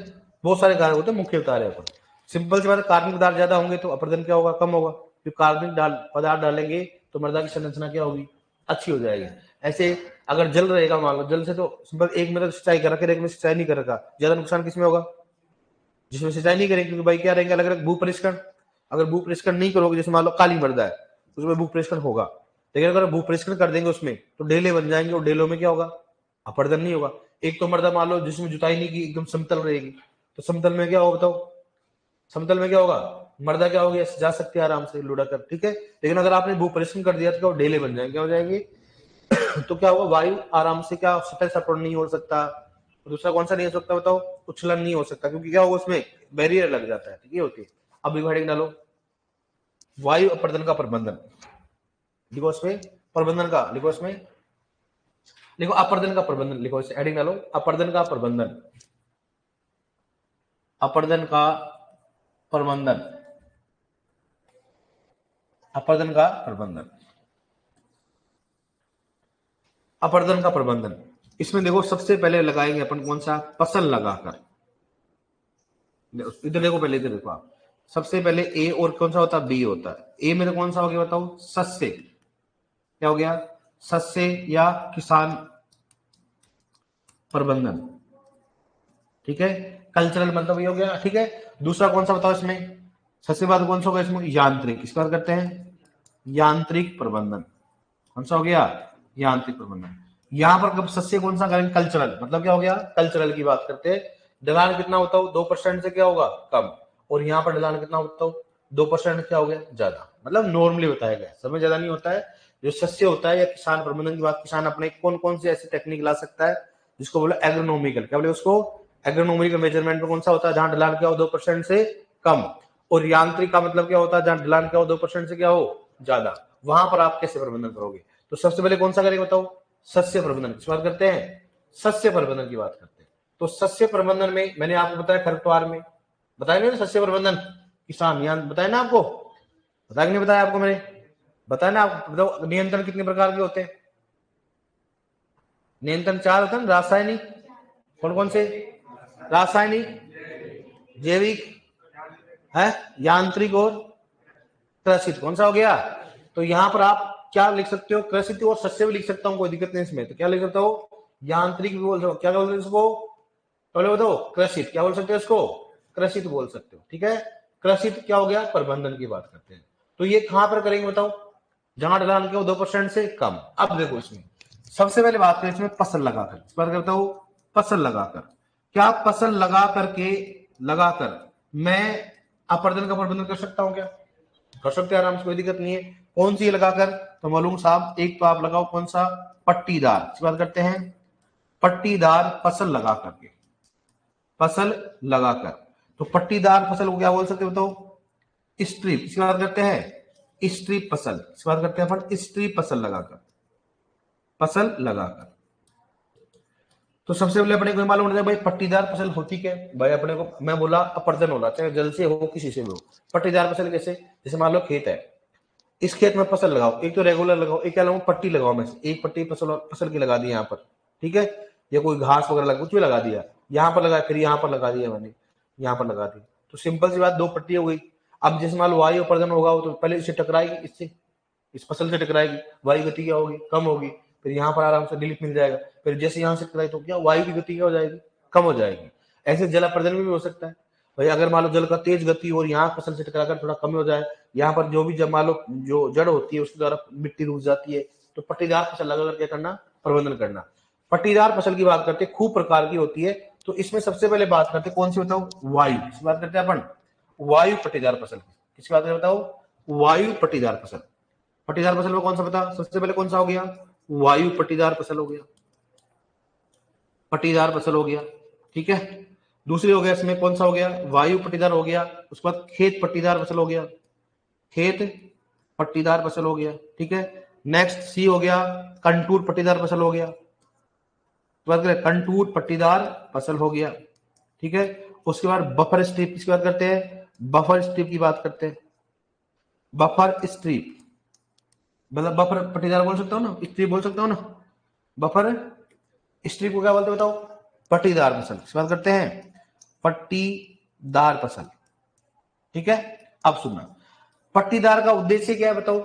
बहुत सारे कारक होते हैं, मुख्य बता रहे हैं अपन। सिंपल सी बात है, कार्बनिक पदार्थ ज्यादा होंगे तो अपर्दन क्या होगा, कम होगा। जो कार्बनिक पदार्थ डालेंगे तो मृदा की संरचना क्या होगी, अच्छी हो जाएगी। ऐसे अगर जल रहेगा, मान लो जल से तो सिंपल एक में तो सिंचाई कर रखा है, एक में सिंचाई नहीं कर रखा, ज्यादा नुकसान किसमें होगा, जिसमें सिंचाई नहीं करेंगे, क्योंकि भाई क्या रहेंगे अलग अलग। भू परिष्करण, अगर भू परिष्करण नहीं करोगे, जैसे मान लो काली मृदा है, उसमें भू परिष्करण होगा, लेकिन अगर भू परिष्करण कर देंगे उसमें तो ढेले बन जाएंगे, और ढेलों में क्या होगा, अपर्दन नहीं होगा। एक तो मृदा मान लो जिसमें जुताई नहीं की, एकदम समतल रहेगी, तो समतल में क्या होगा बताओ, समतल में क्या होगा, मृदा क्या होगी, जा सकती है आराम से लुढ़ा कर। ठीक है, लेकिन अगर आपने भू परिष्करण कर दिया तो ढेले बन जाएंगे, क्या हो जाएंगे तो क्या होगा, वायु आराम से क्या सतह सपोर्ट नहीं हो सकता। दूसरा कौन सा नहीं हो सकता बताओ, उछलन नहीं हो सकता, क्योंकि क्या होगा उसमें बैरियर लग जाता है। ठीक है, होती है। अब हेडिंग डालो, वायु अपर्दन का प्रबंधन, लिखो इसमें प्रबंधन का, लिखो इसमें, लिखो अपर्दन का प्रबंधन, लिखो इसे, हेडिंग डालो अपर्दन का प्रबंधन, अपर्दन का प्रबंधन, अपर्दन का प्रबंधन, अपर्दन का प्रबंधन। इसमें देखो सबसे पहले लगाएंगे अपन कौन सा, फसल लगाकर। इधर देखो, पहले इधर देखो आप, सबसे पहले ए और कौन सा होता है, बी होता है। ए में तो कौन सा हो गया बताओ, सस्य, क्या हो गया, सस्य या किसान प्रबंधन। ठीक है, कल्चरल मतलब ये हो गया। ठीक है, दूसरा कौन सा बताओ इसमें, सबसे बाद कौन सा होगा इसमें, यांत्रिक, किस बात करते हैं, यांत्रिक प्रबंधन। कौन सा हो गया, यांत्रिक प्रबंधन। यहां पर कब सस्य कौन सा करेंगे, कल्चरल, मतलब क्या हो गया, कल्चरल की बात करते हैं। ढलान कितना होता हो, 2% से क्या होगा, कम, और यहाँ पर ढलान कितना होता हो, 2% क्या हो गया, ज्यादा, मतलब नॉर्मली बताया गया, समय ज्यादा नहीं होता है। जो सस्य होता है या किसान प्रबंधन की बात, किसान अपने कौन कौन से ऐसी टेक्निक ला सकता है, जिसको बोले एग्रोनॉमिकल, क्या बोले उसको, एग्रोनॉमिकल मेजरमेंट में कौन सा होता है, जहां ढलान क्या हो 2% से कम, और यांत्रिक का मतलब क्या होता है, जहां ढलान क्या हो 2% से क्या हो, ज्यादा। वहां पर आप कैसे प्रबंधन करोगे, तो सबसे पहले कौन सा करेंगे बताओ, सस्य प्रबंधन। किस बात करते हैं, सस्य प्रबंधन की बात करते हैं। तो सस्य प्रबंधन में मैंने आपको बताया खरपतवार में, बताया नहीं सस्य प्रबंधन, किसान यान बताया ना आपको, बताया नहीं बताया आपको मैंने, बताया ना आपको। बताओ नियंत्रण कितने प्रकार के होते हैं, नियंत्रण 4 होते हैं, रासायनिक, कौन कौन से, रासायनिक, जैविक है, यांत्रिक और कृषित। कौन सा हो गया, तो यहां पर आप क्या लिख सकते हो, कृषित और सस्य भी लिख सकता हूं, कोई दिक्कत नहीं इसमें। तो क्या लिख सकता हो, यांत्रिक भी बोल सकते हो, क्या बोलते हो इसको, पहले बताओ, कृषित, क्या बोल सकते हो इसको, कृषित बोल सकते हो। ठीक है, कृषित क्या हो गया, प्रबंधन की बात करते हैं। तो ये कहां पर करेंगे बताओ, जहां ढलान के 2% से कम। अब देखो इसमें सबसे पहले बात करें इसमें फसल लगाकर, इस बात करता हूं, फसल लगाकर, क्या फसल लगा करके, लगाकर मैं अपर्दन का प्रबंधन कर सकता हूं क्या, कर सकते हैं आराम से, कोई दिक्कत नहीं है। कौन सी लगाकर, तो मालूम साहब, एक तो आप लगाओ कौन सा, पट्टीदार, इस बात करते हैं, पट्टीदार फसल लगा करके, फसल लगाकर। तो पट्टीदार फसल को क्या बोल सकते हो बताओ, स्ट्रिप, इसकी बात करते हैं, स्ट्रिप फसल, इस बात करते हैं अपन, स्ट्रिप फसल लगाकर, फसल लगाकर। तो सबसे पहले अपने को मालूम होना चाहिए भाई पट्टीदार फसल होती क्या है। भाई अपने को मैं बोला अपर्दन होना चाहे जल से हो किसी से भी हो। पट्टीदार फसल कैसे, जैसे मान लो खेत है, इस खेत में फसल लगाओ, एक तो रेगुलर लगाओ, एक क्या लगाओ पट्टी लगाओ, मैं एक पट्टी फसल की लगा दी यहाँ पर, ठीक है, या कोई घास वगैरह लगा कुछ भी लगा दिया, यहाँ पर लगाया, फिर यहाँ पर लगा दिया मैंने, यहाँ पर लगा दी, तो सिंपल सी बात दो पट्टी हो गई। अब जिस मान लो वायु अपर्दन होगा तो पहले इससे टकराएगी, इससे इस फसल से टकराएगी, वायु गति क्या होगी, कम होगी, फिर यहाँ पर आराम से रिलीफ मिल जाएगा, फिर जैसे यहाँ से टकराई तो क्या वायु की गति क्या हो जाएगी, कम हो जाएगी। ऐसे जल अपर्दन में भी हो सकता है भाई, अगर मान लो जल का तेज गति और यहाँ फसल से टकराकर थोड़ा कम हो जाए, यहाँ पर जो भी जब मान लो जो जड़ होती है उसके द्वारा मिट्टी रुक जाती है, तो पट्टीदार फसल लगाकर क्या करना, प्रबंधन करना। पट्टीदार फसल की बात करते खूब प्रकार की होती है, तो इसमें सबसे पहले बात करते कौन सी बताओ, वायु, किसकी बात करते हैं अपन, वायु पट्टीदार फसल की, किसकी बात करते बताओ, वायु पट्टीदार फसल। पट्टीदार फसल में कौन सा बता, सबसे पहले कौन सा हो गया, वायु पट्टीदार फसल हो गया, पट्टीदार फसल हो गया, ठीक है। दूसरी हो गया इसमें कौन सा हो गया, वायु पट्टीदार हो गया, उसके बाद खेत पट्टीदार फसल हो गया, खेत पट्टीदार फसल हो गया, ठीक है। नेक्स्ट सी हो गया कंटूर पट्टीदार फसल हो गया, बात करें कंटूर पट्टीदार फसल हो गया, ठीक है। उसके बाद बफर स्ट्रिप किसकी बात करते हैं, बफर स्ट्रिप की बात करते हैं, बफर स्ट्रिप मतलब बफर पट्टीदार बोल सकता हूँ ना, स्ट्रिप बोल सकता हूँ ना, बफर स्ट्रिप को क्या बोलते बताओ, पट्टीदार फसल, किस बात करते हैं, पट्टीदार फसल, ठीक है। अब सुनना, पट्टीदार का उद्देश्य क्या है बताओ,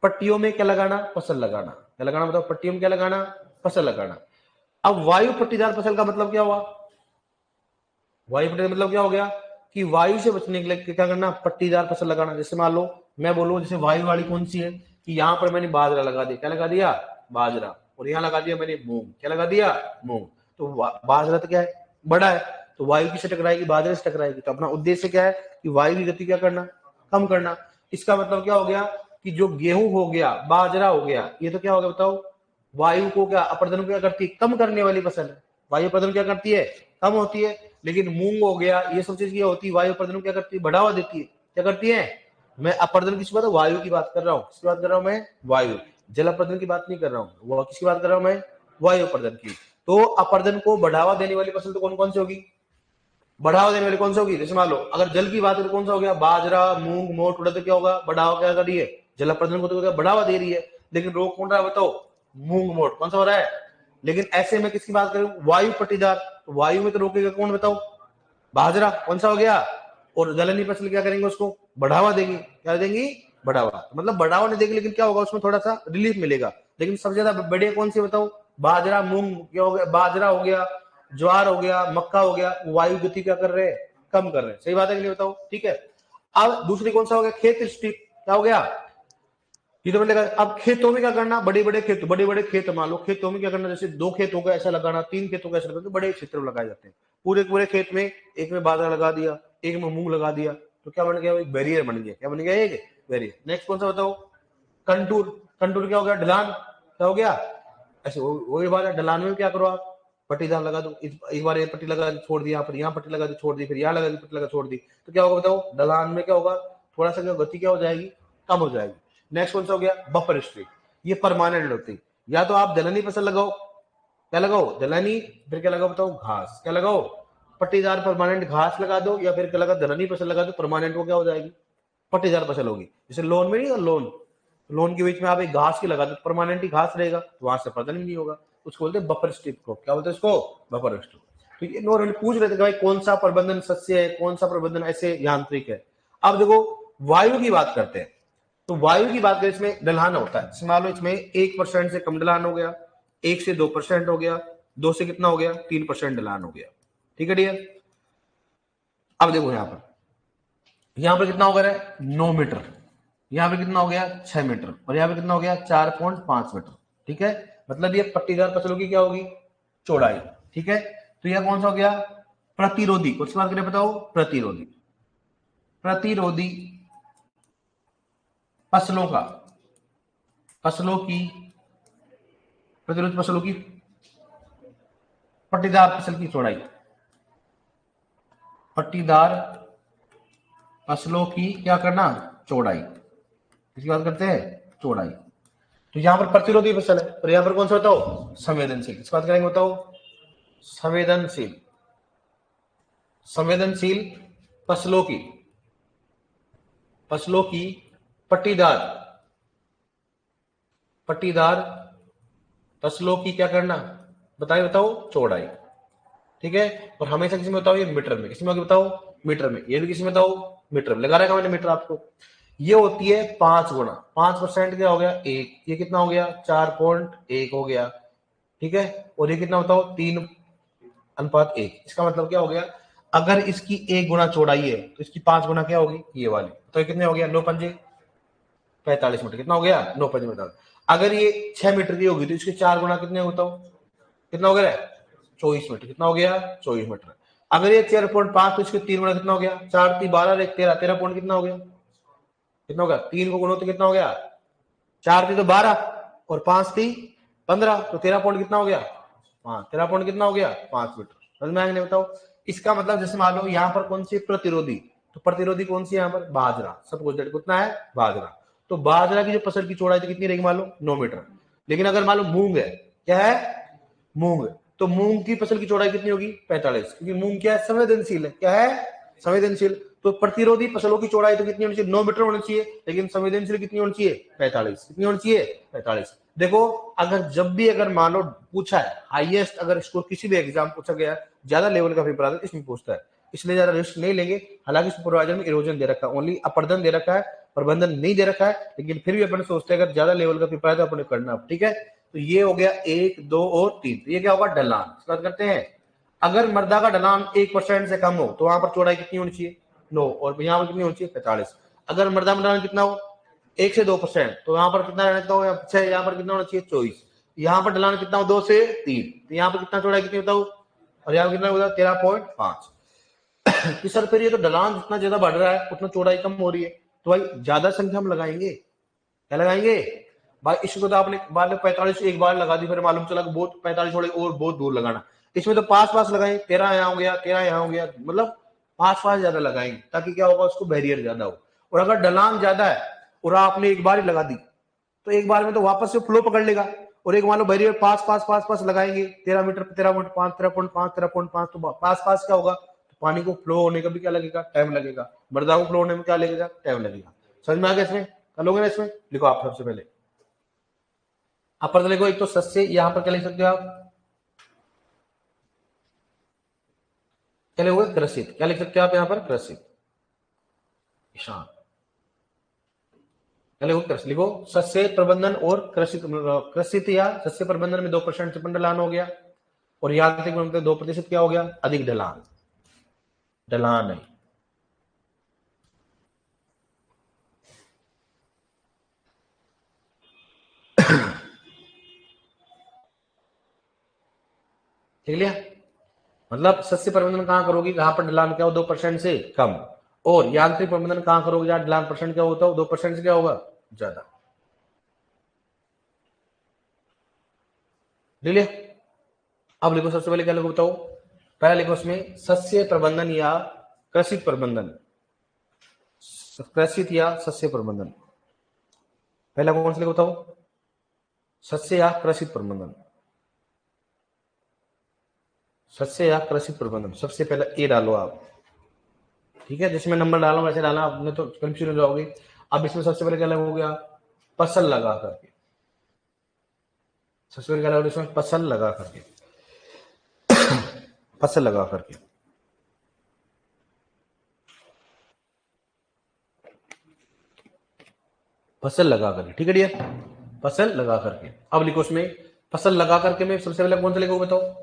पट्टियों में क्या लगाना, फसल लगाना, क्या लगाना बताओ, पट्टियों में क्या लगाना, फसल लगाना। अब वायु पट्टीदार फसल का मतलब क्या हुआ, वायु पट्टीदार मतलब क्या हो गया कि वायु से बचने के लिए क्या करना, पट्टीदार फसल लगाना। जैसे मान लो मैं बोलूं जैसे वायु वाली कौन सी है कि यहाँ पर मैंने बाजरा लगा दिया, क्या लगा दिया, बाजरा, और यहाँ लगा दिया मैंने मूंग, क्या लगा दिया, मूंग। तो बाजरा तो क्या है, बड़ा है, तो वायु किससे टकराएगी, बाजरे से टकराएगी। तो अपना उद्देश्य क्या है कि वायु की गति क्या करना, कम करना। इसका मतलब क्या हो गया कि जो गेहूं हो गया, बाजरा हो गया, ये तो क्या हो गया बताओ, वायु को क्या अपर्दन क्या करती है, कम करने वाली फसल है। वायु अपर्दन क्या करती है, कम होती है। लेकिन मूंग हो गया, ये सब चीज क्या होती है, वायु अपर्दन क्या करती है, बढ़ावा देती है। क्या करती है, मैं अपर्दन किसकी बात, वायु की बात कर रहा हूँ, किसकी बात कर रहा हूँ मैं, वायु, जल अपर्दन की बात नहीं कर रहा हूँ, वो किसकी बात कर रहा हूँ मैं, वायु अपर्दन की। तो अपर्दन को बढ़ावा देने वाली फसल तो कौन कौन सी होगी, बढ़ावा देने वाली कौन सी होगी, जैसे मान लो अगर जल की बात है तो कौन सा हो गया, बाजरा, मूंग, मोट, उड़द, क्या होगा, बढ़ावा क्या कर रही है, जल अपर्दन को तो बढ़ावा दे रही है। लेकिन रोक कौन रहा है बताओ, मूंग मोट, कौन सा हो रहा है। लेकिन ऐसे में किसकी बात करूं, वायु पट्टीदार, वायु में तो रोकेगा कौन बताओ, बाजरा, कौन सा हो गया। और दलहनी फसल क्या करेंगे, उसको बढ़ावा देंगी, क्या देंगी, बढ़ावा, मतलब बढ़ावा नहीं देंगे, लेकिन क्या होगा उसमें थोड़ा सा रिलीफ मिलेगा। लेकिन सबसे ज्यादा बढ़िया कौन सी बताओ, बाजरा, मूंग, क्या हो गया, बाजरा हो गया, ज्वार हो गया, मक्का हो गया, वायु गति क्या कर रहे हैं, कम कर रहे हैं। सही बात है कि नहीं बताओ, ठीक है। अब दूसरी कौन सा हो गया, खेत स्ट्रिप, क्या हो गया, ये तो मैंने अब खेतों में क्या करना, बड़े बड़े खेत मान लो, खेतों में क्या करना, जैसे 2 खेत हो गए ऐसा लगाना, 3 खेतों का ऐसा लगाना, तो बड़े क्षेत्र में लगाए जाते हैं। पूरे पूरे खेत में एक में बाजरा लगा दिया, एक में मूंग लगा दिया, तो क्या बन गया, एक बैरियर बन गया, क्या बन गया, एक बैरियर। नेक्स्ट कौन सा बताओ, कंटूर, कंटूर क्या हो गया, ढलान, क्या हो गया, ऐसे वही बात है। ढलान में क्या करो आप, पट्टीदार लगा दो, एक बार ये पट्टी लगा दी छोड़ दिया, फिर यहाँ पट्टी लगा दी छोड़ दी, फिर यहाँ लगा दी पट्टी लगा छोड़ दी, तो क्या होगा बताओ, ढलान में क्या होगा, थोड़ा सा गति क्या हो जाएगी, कम हो जाएगी। नेक्स्ट कौन सा हो गया, बफर स्ट्रिप, ये परमानेंट होती है। या तो आप दलहनी फसल लगाओ, क्या लगाओ, दलहनी, फिर क्या लगाओ बताओ, घास, क्या लगाओ, पट्टीदार परमानेंट घास लगा दो, या फिर क्या लगा, दलहनी फसल लगा दो, परमानेंट वो क्या हो जाएगी, पट्टीदार फसल होगी। जैसे लोन में नहीं है, लोन, लोन के बीच में आप एक घास की लगा दो, परमानेंट ही घास रहेगा, तो वहां से पतन नहीं होगा, उसको बोलते हैं बफर स्ट्रिप को, क्या बोलते हैं इसको, बफर स्ट्रिप। तो ये नॉर्मली पूछ रहे थे भाई कौन सा प्रबंधन सस्य है, कौन सा प्रबंधन ऐसे यांत्रिक है। अब देखो वायु की बात करते हैं, तो वायु की बात करें, इसमें ढलान होता है, मान लो इसमें 1% से कम ढलान हो गया, 1 से 2% हो गया, 2 से कितना हो गया, 3% ढलान हो गया, ठीक है डियर। अब देखो यहां पर कितना हो गया, 9 मीटर, यहाँ पे कितना हो गया, 6 मीटर, और यहाँ पे कितना हो गया, 4.5 मीटर, ठीक है। मतलब ये पट्टीदार फसलों की क्या होगी, चौड़ाई, ठीक है। तो यह कौन सा हो गया, प्रतिरोधी, कुछ बात करें बताओ, प्रतिरोधी, प्रतिरोधी फसलों का, फसलों की, प्रतिरोधी फसलों की पट्टीदार फसल की चौड़ाई, पट्टीदार फसलों की क्या करना, चौड़ाई, किसकी बात करते हैं, चौड़ाई। तो यहां पर प्रतिरोधी फसल है, और यहां पर कौन सा बताओ, संवेदनशील, किस बात करेंगे बताओ, संवेदनशील, संवेदनशील फसलों की, फसलों की पट्टीदार, पट्टीदार फसलों की क्या करना, बताओ चौड़ाई। ठीक है, और हमेशा किसी में बताओ, ये मीटर में, किसी में बताओ मीटर में, ये भी किसी में बताओ मीटर में, लगा रखा मैंने मीटर आपको। ये होती है 5 गुना, 5% क्या हो गया, 1, ये कितना हो गया 4.1 हो गया। ठीक है, और ये कितना बताओ 3:1। इसका मतलब क्या हो गया, अगर इसकी 1 गुना चौड़ाई है तो इसकी 5 गुना क्या होगी, ये वाली। तो ये कितने हो गया, 9×5 45 मीटर। कितना हो गया, 9×5 मीटर। अगर ये 6 मीटर की होगी तो इसके 4 गुना कितने होता हो, कितना हो गया 24 मीटर। कितना हो गया 24 मीटर। अगर ये 4.5 तो इसके 3 गुना कितना हो गया, 4×3 = 12, 13, 13 पॉइंट कितना हो गया, कितना हो गया, 3 को गुणो तो कितना हो गया, 4 तो 12 और 5 थी 15, तो 13 पॉइंट कितना हो गया, 5, 13 पॉइंट कितना हो गया 5 मीटर। समझ में आएंगे, बताओ। इसका मतलब जैसे मान लो यहाँ पर कौन सी प्रतिरोधी, तो प्रतिरोधी कौन सी है यहाँ पर, बाजरा। सब कुछ कितना है, बाजरा। तो बाजरा की जो फसल की चौड़ाई तो कितनी रहेगी, मान लो 9 मीटर। लेकिन अगर मान लो मूंग है, क्या है, मूंग, तो मूंग की फसल की चौड़ाई कितनी होगी, 45, क्योंकि मूंग क्या है, संवेदनशील है, क्या है, संवेदनशील। तो प्रतिरोधी फसलों की चौड़ाई तो कितनी होनी चाहिए, 9 मीटर होनी चाहिए, लेकिन संवेदनशील कितनी होनी चाहिए, 45। कितनी होनी चाहिए, 45। देखो, अगर जब भी अगर मान लो पूछा है हाईएस्ट, अगर स्कोर किसी भी एग्जाम पूछा गया है, ज्यादा लेवल का पेपर आता है इसमें पूछता है, इसलिए ज्यादा रिस्क नहीं लेंगे। हालांकि सुपरवाइजर में इरोजन दे रखा है, ओनली अपर्दन दे रखा है, प्रबंधन नहीं दे रखा है, लेकिन फिर भी अपन सोचते हैं अगर ज्यादा लेवल का पेपर है तो अपने करना। ठीक है, तो ये हो गया 1, 2 और 3। तो ये क्या होगा, ढलान। बात करते हैं, अगर मृदा का ढलान 1% से कम हो तो वहां पर चौड़ाई कितनी होनी चाहिए, 9, और यहाँ पर कितनी होनी चाहिए, 45। अगर मृदा में ढलान कितना हो, 1 से 2%, तो यहाँ पर कितना रहता हो, यहाँ पर कितना होना चाहिए, 24। यहाँ पर ढलान कितना हो, 2 से 3, तो यहाँ पर कितना चौड़ाई कितनी बताओ, और यहाँ पर कितना होगा 13.5। कि सर फिर ये तो ढलान जितना ज्यादा बढ़ रहा है उतना चौड़ाई कम हो रही है, तो भाई ज्यादा संख्या हम लगाएंगे, क्या लगाएंगे भाई। इसको तो आपने बाद में 45 एक बार लगा दी, फिर मालूम चला कि बहुत 45 छोड़े और बहुत दूर लगाना। इसमें तो पास पास लगाए, 13 यहाँ हो गया, 13 यहाँ हो गया, मतलब पास पास ज्यादा लगाएंगे, ताकि क्या होगा, उसको बैरियर ज्यादा हो। और अगर ढलान ज्यादा है और आपने एक बार ही लगा दी, तो एक बार में तो वापस से फ्लो पकड़ लेगा। और एक मान लो बैरियर पास पास पास पास लगाएंगे, 13 मीटर, 13.5, 13.5, 13.5, तो पास पास क्या होगा, तो पानी को फ्लो होने का भी क्या लगेगा, टाइम लगेगा। मृदा को फ्लो होने में क्या लगेगा, टाइम लगेगा। समझ में आ गया, इसमें कर लोगे ना। इसमें लिखो आप सबसे पहले, आप पर लिखो, एक तो सस्य, यहां पर क्या लिख सकते हो आप, क्या लिखोगे, ग्रसित। क्या लिख सकते हो आप यहाँ पर, ग्रसित, ईशान। क्या लिखो, कृषि लिखो, सस्य प्रबंधन और कृषि, कृषित या सस्य प्रबंधन में 2% टिप्पण ढलान हो गया, और यांत्रिक में 2% क्या हो गया, अधिक ढलान, ढलान है। ठीक लिया, मतलब सस्य प्रबंधन कहां करोगी, जहां पर ढलान क्या हो 2% से कम, और यांत्रिक प्रबंधन कहां करोगे जहां ढलान परसेंट क्या होता हो 2% से क्या होगा, ज्यादा। ठीक लिया, अब लिखो सबसे पहले क्या लिखो बताओ, पहला लिखो उसमें सस्य प्रबंधन या कृषि प्रबंधन, कृषि या सस्य प्रबंधन। पहला कौन सा लिखो बताओ, सस्य या कृषि प्रबंधन, सस्य या कृषि प्रबंधन। सबसे पहले ए डालो आप, ठीक है, जिसमें नंबर डालो वैसे डालना, आपने तो कंफ्यूजन हो जाओगे। अब इसमें सबसे पहले क्या लगोगे आप, फसल लगा करके, सबसे पहले क्या लगोगे इसमें, फसल लगा करके, फसल लगा करके, फसल लगा करके। ठीक है डियर, फसल लगा करके। अब लिखो उसमें फसल लगा करके में सबसे पहले कौन सा लिखोगे बताओ,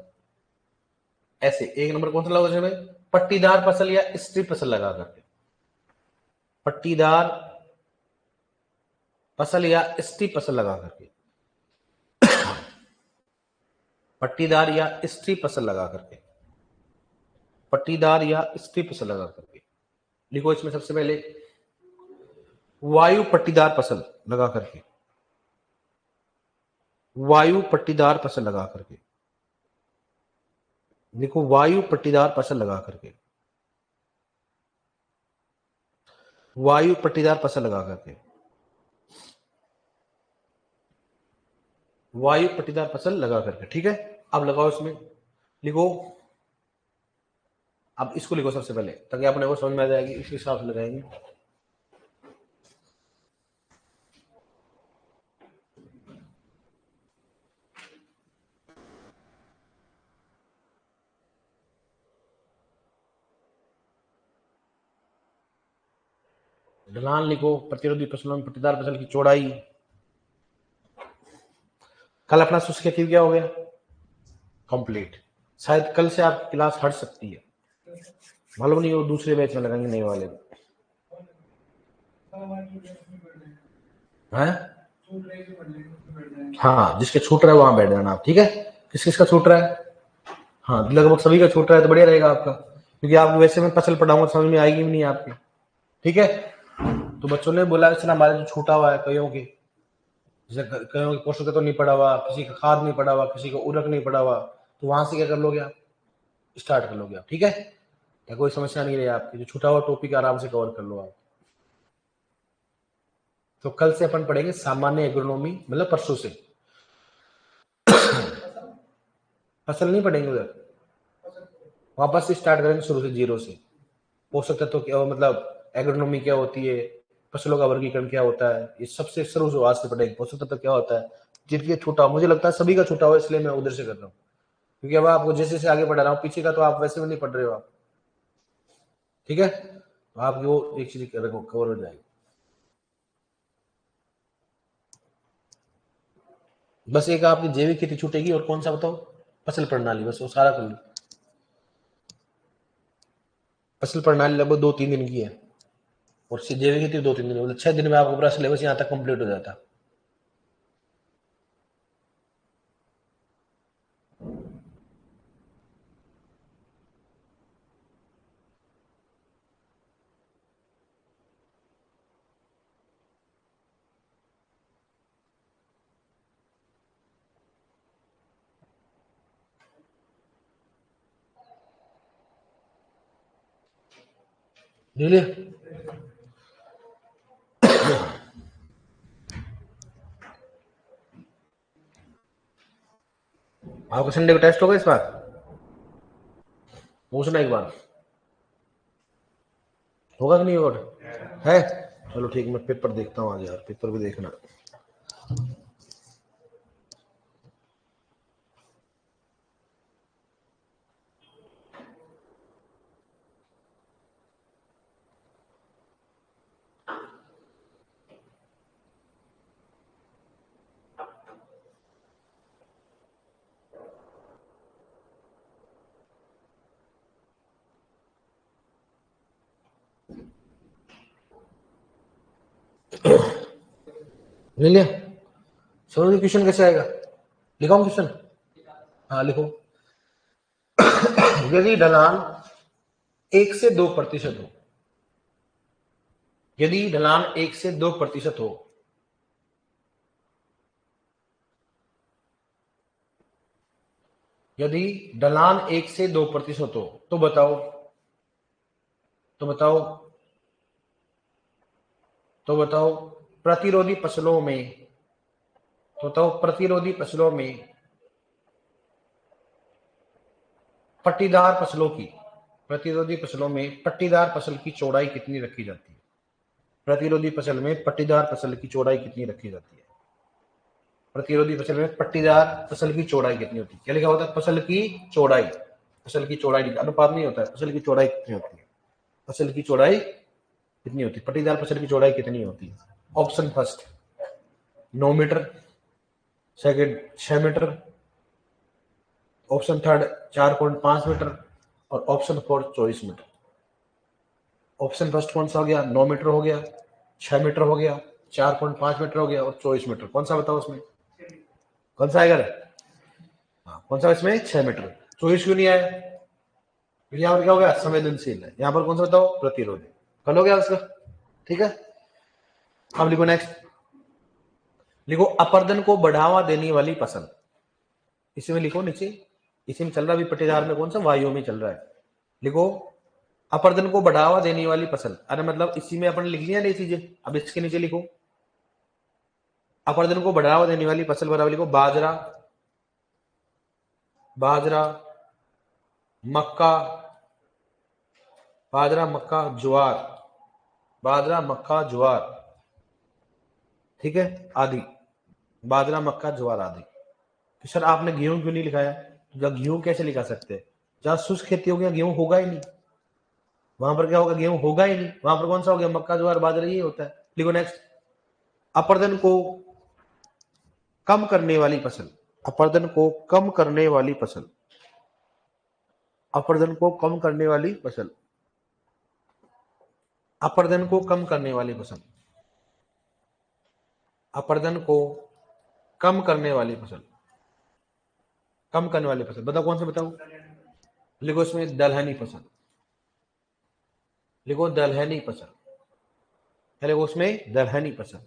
ऐसे एक नंबर कौन सा लगा उसमें, पट्टीदार फसल या स्ट्रिप फसल लगा करके, पट्टीदार फसल या स्ट्रिप फसल लगा करके, पट्टीदार या स्ट्रिप फसल लगा करके, पट्टीदार या स्ट्रिप फसल लगा करके। लिखो इसमें सबसे पहले वायु पट्टीदार फसल लगा करके, वायु पट्टीदार फसल लगा करके, देखो वायु पट्टीदार फसल लगा करके, वायु पट्टीदार फसल लगा करके, वायु पट्टीदार फसल लगा करके। ठीक है, अब लगाओ इसमें, लिखो, अब इसको लिखो सबसे पहले ताकि अपने को समझ में आ जाएगी, इसके हिसाब से लगाएंगे। ढलान लिखो, प्रतिरोधी फसलों में पट्टीदार फसल की चौड़ाई। कल अपना शुष्क क्या हो गया? कंप्लीट। शायद कल से आप क्लास हट सकती है, मालूम नहीं, वो दूसरे बैच में लगाएंगे नए वाले में। हाँ, जिसके छूट रहा है वहां बैठ जाना आप, ठीक है? किस किस का छूट रहा है? हाँ, लगभग सभी का छूट रहा है तो बढ़िया रहेगा आपका, क्योंकि आप वैसे मैं फसल पढ़ाऊंगा समझ में आएगी भी नहीं आपके, ठीक है? तो बच्चों ने बोला सर हमारे जो छूटा हुआ है कईयों के, जैसे कईयों के पोषक तत्व नहीं पड़ा हुआ, किसी का खाद नहीं पड़ा हुआ, किसी का उर्वरक नहीं पड़ा हुआ, तो वहां से क्या कर लोगे आप? स्टार्ट कर लोगे आप, ठीक है? या कोई समस्या नहीं रही आपकी, जो छूटा हुआ टॉपिक आराम से कवर कर लो आप। तो कल से अपन पढ़ेंगे सामान्य एग्रोनॉमी, मतलब परसों से फसल नहीं पढ़ेंगे उधर, वापस से स्टार्ट करेंगे शुरू से, जीरो से। पोषक तत्व क्या, मतलब एग्रोनॉमी क्या होती है, फसलों का वर्गीकरण क्या होता है, ये सबसे शुरू से आज से पढ़ेंगे। पोषक तत्व क्या होता है, जिनके छूटा, मुझे लगता है सभी का छूटा हुआ, इसलिए मैं उधर से कर रहा हूँ, क्योंकि अब आपको जैसे जैसे आगे पढ़ा रहा हूँ, पीछे का तो आप वैसे भी नहीं पढ़ रहे हो आप, ठीक है? तो आपकी वो एक चीज कवर हो जाएगी। बस एक आपकी जैविक खेती छूटेगी, और कौन सा बताओ? फसल प्रणाली, बस वो सारा कर लो। फसल प्रणाली लगभग 2-3 दिन की है, और जैविक खेती 2-3 दिन, मतलब 6 दिन में आपको पूरा सिलेबस यहाँ तक कंप्लीट हो जाता। ले लिया? आपका संडे को टेस्ट होगा इस बार? पूछना एक बार, होगा कि नहीं होगा? है? चलो ठीक, मैं पेपर देखता हूँ आज यार, पेपर भी देखना। ले लिया? समझ क्वेश्चन कैसे आएगा? लिखाऊं क्वेश्चन? हाँ लिखो। यदि ढलान 1 से 2% हो, यदि ढलान 1 से 2% हो, यदि ढलान 1 से 2% हो, तो बताओ, तो बताओ, तो बताओ प्रतिरोधी फसलों में, तो बताओ प्रतिरोधी फसलों में पट्टीदार फसलों की, प्रतिरोधी फसलों में पट्टीदार फसल की चौड़ाई कितनी रखी जाती है? प्रतिरोधी फसल में पट्टीदार फसल की चौड़ाई कितनी रखी जाती है? प्रतिरोधी फसल में पट्टीदार फसल की चौड़ाई कितनी होती है? क्या लिखा होता है? फसल की चौड़ाई, फसल की चौड़ाई, अनुपात नहीं होता है, फसल की चौड़ाई कितनी होती है? फसल की चौड़ाई कितनी होती है? पट्टीदार फसल की चौड़ाई कितनी होती है? Option first 9 metre, second 6 metre, option third 4.5 metre, और option fourth 24 metre. Option first कौन सा हो गया? 9 मीटर हो गया, 6 मीटर हो गया, 4.5 मीटर हो गया, और 24 मीटर। कौन सा बताओ उसमें, कौन सा आएगा? हाँ, कौन सा इसमें? 6 मीटर। 24 क्यों नहीं आया? यहाँ पर क्या हो गया? संवेदनशील है। यहाँ पर कौन सा बताओ? प्रतिरोधी। कल हो गया उसका, ठीक है? अब लिखो नेक्स्ट, लिखो अपर्दन को बढ़ावा देने वाली फसल। इसमें लिखो नीचे, इसी में चल रहा है अभी पट्टीदार में, कौन सा? वायु में चल रहा है। लिखो अपर्दन को बढ़ावा देने वाली फसल, अरे मतलब इसी में अपन लिख लिया नहीं चीजें, अब इसके नीचे लिखो अपर्दन को बढ़ावा देने वाली फसल, बराबर लिखो बाजरा, बाजरा, मक्का, बाजरा, मक्का, ज्वार, बाजरा, मक्का, ज्वार, ठीक है, आदि, बाजरा, मक्का, ज्वार आदि। तो सर आपने गेहूं क्यों नहीं लिखाया? जब गेहूं कैसे लिखा सकते हैं? जहां शुष्क खेती हो गया गेहूं होगा ही नहीं, वहां पर क्या होगा? गेहूं होगा ही नहीं। वहां पर कौन सा हो गया? मक्का, ज्वार, बाजरा, ये होता है। लिखो नेक्स्ट। अपर्दन को कम करने वाली फसल, अपर्दन को कम करने वाली फसल, अपर्दन को कम करने वाली फसल, अपर्दन को कम करने वाली फसल, अपर्दन को कम करने वाली फसल, कम करने वाली फसल, बताओ कौन सी? बताओ। लिखो इसमें दलहनी फसल, लिखो दलहनी फसल, लिखो उसमें दलहनी फसल,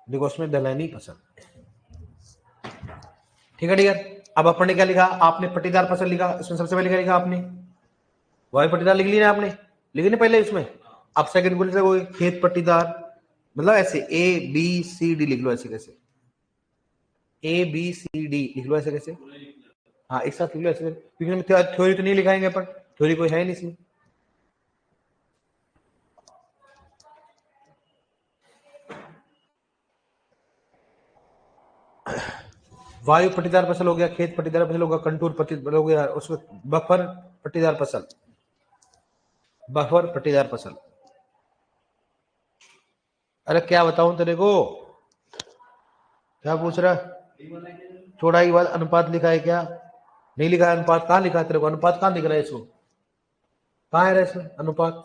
लिखो उसमें दलहनी फसल, ठीक है डियर। अब अपन ने क्या लिखा? आपने पट्टीदार फसल लिखा, इसमें सबसे पहले क्या लिखा आपने? वायु पट्टीदार लिख लिया आपने, लिखी ना पहले इसमें। अब सेकंड को लिखा खेत पट्टीदार, मतलब ऐसे ए बी सी डी लिख लो, ऐसे कैसे? ए बी सी डी लिख लो, ऐसे कैसे? हाँ एक साथ लिख लो ऐसे, क्योंकि थ्योरी तो नहीं लिखाएंगे अपन, थ्योरी कोई है नहीं इसमें। वायु पट्टीदार फसल हो गया, खेत पट्टीदार फसल होगा, कंटूर पट्टीदार हो गया, उसमें बफर पट्टीदार फसल, बफर पट्टीदार फसल। अरे क्या बताऊं तेरे को? क्या पूछ रहा? चौड़ाई के बाद अनुपात लिखा है क्या? नहीं लिखा है अनुपात। कहाँ लिखा है तेरे को? अनुपात कहाँ दिख रहा है इसको? कहाँ है इसमें अनुपात?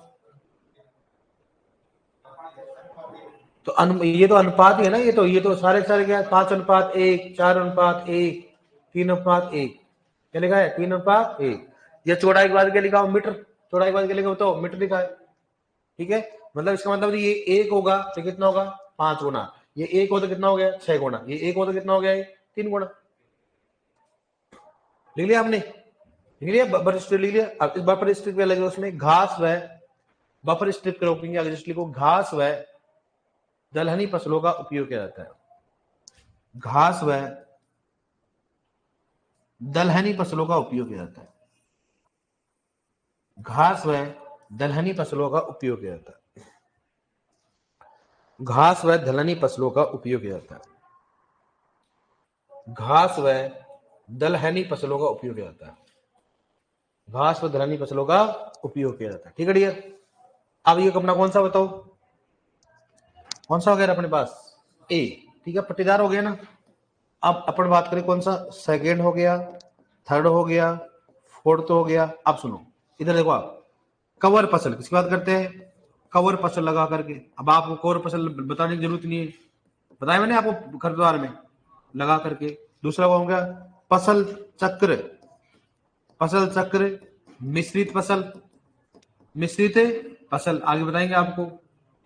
तो ये तो अनुपात ही है ना, ये तो सारे क्या? 5:1, 4:1, 3:1। क्या लिखा है? 3:1। ये चौड़ाई के बाद क्या लिखा हो? मीटर। चौड़ाई के बाद क्या लिखा हो? तो मीटर लिखा है, ठीक है। मतलब इसका मतलब ये एक होगा तो कितना होगा? 5 गुना। ये एक हो तो कितना हो गया? 6 गुना। ये एक हो तो कितना हो गया? 3 गुना। लिख लिया आपने? लिख लिया? बफर स्ट्रिप लिख लिया? अब इस बफर स्ट्रिप पे लगे उसमें घास व बफर स्ट्रिप के रोकेंगे आगे जस्ट लिखो घास व दलहनी फसलों का उपयोग किया जाता है। घास व दलहनी फसलों का उपयोग किया जाता है। घास व दलहनी फसलों का उपयोग किया जाता है। घास व दलहनी फसलों का उपयोग किया जाता है। घास व दलहनी फसलों का उपयोग किया जाता है। घास व दलहनी फसलों का उपयोग किया जाता है, ठीक है डियर। अब ये अपना कौन सा बताओ? कौन सा हो गया अपने पास? ए, ठीक है, पट्टीदार हो गया ना। अब अपन बात करें कौन सा? सेकेंड हो गया, थर्ड हो गया, फोर्थ हो गया। अब सुनो इधर देखो, आप कवर फसल किसकी बात करते हैं? कवर फसल लगा करके। अब आपको कवर फसल बताने की जरूरत नहीं है, बताया मैंने आपको खरपतवार में लगा करके। दूसरा हो गया फसल चक्र, फसल चक्र, मिश्रित फसल, मिश्रित फसल आगे बताएंगे आपको,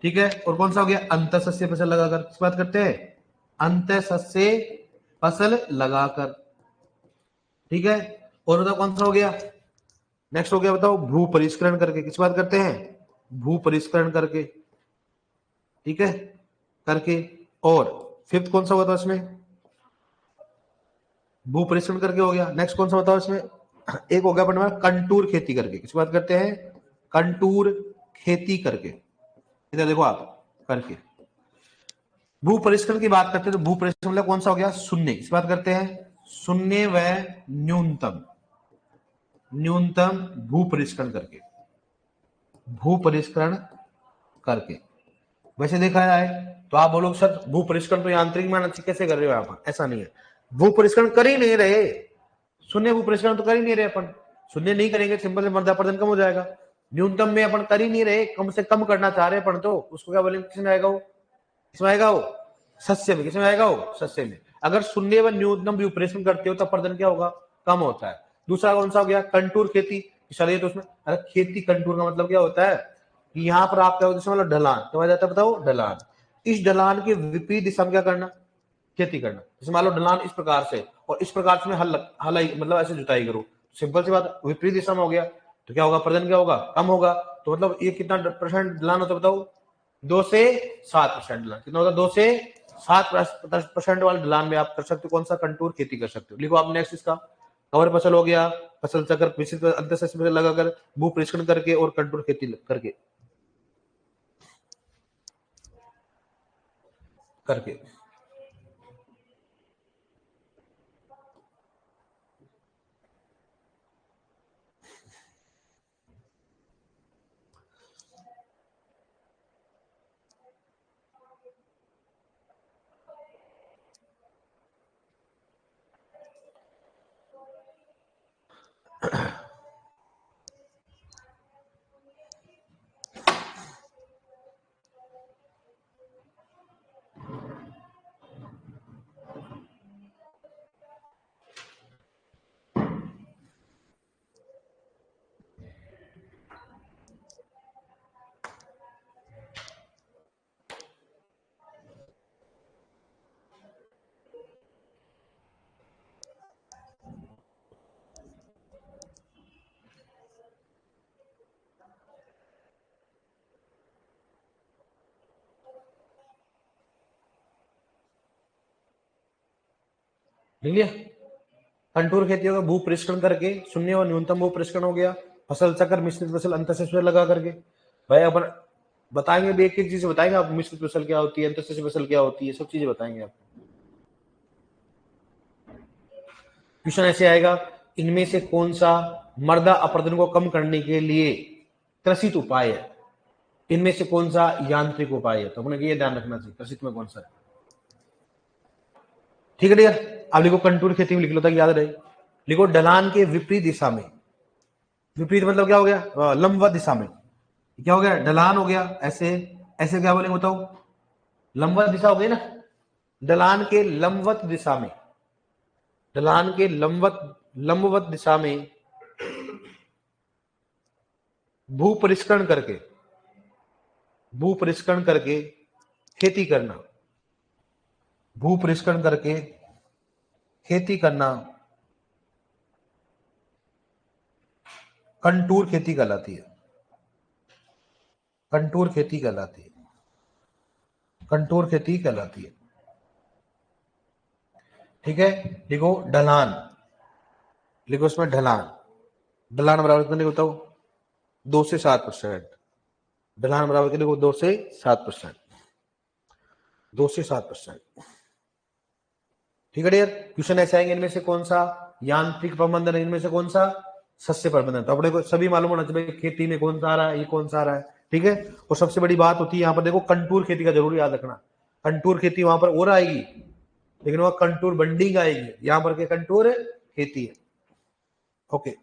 ठीक है। और कौन सा हो गया? अंतःसस्य फसल लगाकर। किस बात करते हैं? अंतःसस्य फसल लगाकर, ठीक है। और बताओ कौन सा हो गया? नेक्स्ट हो गया बताओ भू परिष्करण करके। किस बात करते हैं? भू परिष्करण करके, ठीक है, करके। और फिफ्थ कौन सा होगा इसमें? भू परिष्करण करके हो गया। नेक्स्ट कौन सा बताओ इसमें? एक हो गया अपने कंटूर खेती करके। किस बात करते हैं? कंटूर खेती करके। इधर देखो आप करके। भू परिष्करण की बात करते हैं तो भू परिष्करण मतलब कौन सा हो गया? शून्य। इस बात करते हैं शून्य व न्यूनतम, न्यूनतम भू परिष्करण करके, भू परिष्करण करके। वैसे देखा जाए तो आप बोलोगे सर भू परिष्करण तो यांत्रिक मानक से कैसे कर रहे हो आप? ऐसा नहीं है, भू परिष्करण कर ही नहीं रहे, शून्य भू परिष्करण तो कर ही नहीं रहे अपन। शून्य नहीं करेंगे सिंपल से मृदा अपरदन कम हो जाएगा। न्यूनतम में अपन कर ही नहीं रहे, कम से कम करना चाह रहे अपन, तो उसको क्या बोलेंगे? किसमें आएगा वो? किसमें आएगा वो? सस्य में। किसमें आएगा वो? सस्य में। अगर शून्य व न्यूनतम भी ऑपरेशन करते हो तो अपरदन क्या होगा? कम होता है। दूसरा कौन सा हो गया? कंटूर खेती। चलिए तो उसमें अरे खेती कंटूर का मतलब क्या होता है कि यहाँ पर आप क्या होता है? मतलब ढलान क्या जाता है? बताओ ढलान। इस ढलान के विपरीत दिशा में क्या करना? खेती करना। जैसे मान लो ढलान इस प्रकार से और इस प्रकार से हल मतलब ऐसे जुताई करो, सिंपल सी बात, विपरीत दिशा में हो गया तो क्या होगा? प्रदन क्या होगा? कम होगा। तो मतलब ये कितना परसेंट ढलान होता है बताओ? 2 से 7% ढलान। कितना होता है? 2 से 7% वाले ढलान में आप कर सकते हो कौन सा? कंटूर खेती कर सकते हो। लिखो आप नेक्स्ट इसका कवर फसल हो गया, फसल चक्र मिश्रित अंतःशस्त्र फसल लगाकर, भू परीक्षण करके और कंटूर खेती करके करके लिख लिया। कंटूर खेती होगा, भू परीक्षण करके, शून्य और न्यूनतम भू परीक्षण हो गया, फसल चक्र मिश्रित फसल अंतःशस्त्र लगा करके। भाई अपन बताएंगे भी, एक एक चीज बताएंगे आप, मिश्रित फसल क्या होती है, अंतःशस्त्र फसल क्या होती है, सब चीजें बताएंगे आपको। क्वेश्चन ऐसे आएगा, इनमें से कौन सा मृदा अपरदन को कम करने के लिए कृषित उपाय है? इनमें से कौन सा यांत्रिक उपाय है? तो अपने ये ध्यान रखना चाहिए, कृषित में कौन सा है। ठीक है डियर, अब लिखो कंटूर खेती में लिख लो ताकि याद रहे। लिखो ढलान के विपरीत दिशा में, विपरीत मतलब क्या हो गया, लंबवत दिशा में। क्या हो गया, ढलान हो गया, ऐसे ऐसे क्या बोलेंगे बताओ, लंबवत दिशा हो गई ना। ढलान के लंबवत दिशा में, ढलान के लंबवत दिशा में भू परिष्करण करके, भू परिष्करण करके खेती करना, भू परिष्करण करके खेती करना कंटूर खेती कहलाती है, कंटूर खेती कहलाती है, कंटूर खेती कहलाती है। ठीक है, लिखो ढलान, लिखो उसमें ढलान, ढलान बराबर कितने बताओ, 2 से 7%। ढलान बराबर कितने को, 2 से 7%, 2 से 7%। ठीक है डियर, क्वेश्चन ऐसे आएंगे, इनमें से कौन सा यांत्रिक प्रबंधन है, इनमें से कौन सा सस्य प्रबंधन। तो अपने को सभी मालूम होना चाहिए खेती में कौन सा आ रहा है, ये कौन सा आ रहा है। ठीक है, और सबसे बड़ी बात होती है यहाँ पर देखो, कंटूर खेती का जरूर याद रखना। कंटूर खेती वहां पर और आएगी, लेकिन वह कंटूर बंडिंग आएगी, यहाँ पर के कंटूर खेती है। ओके।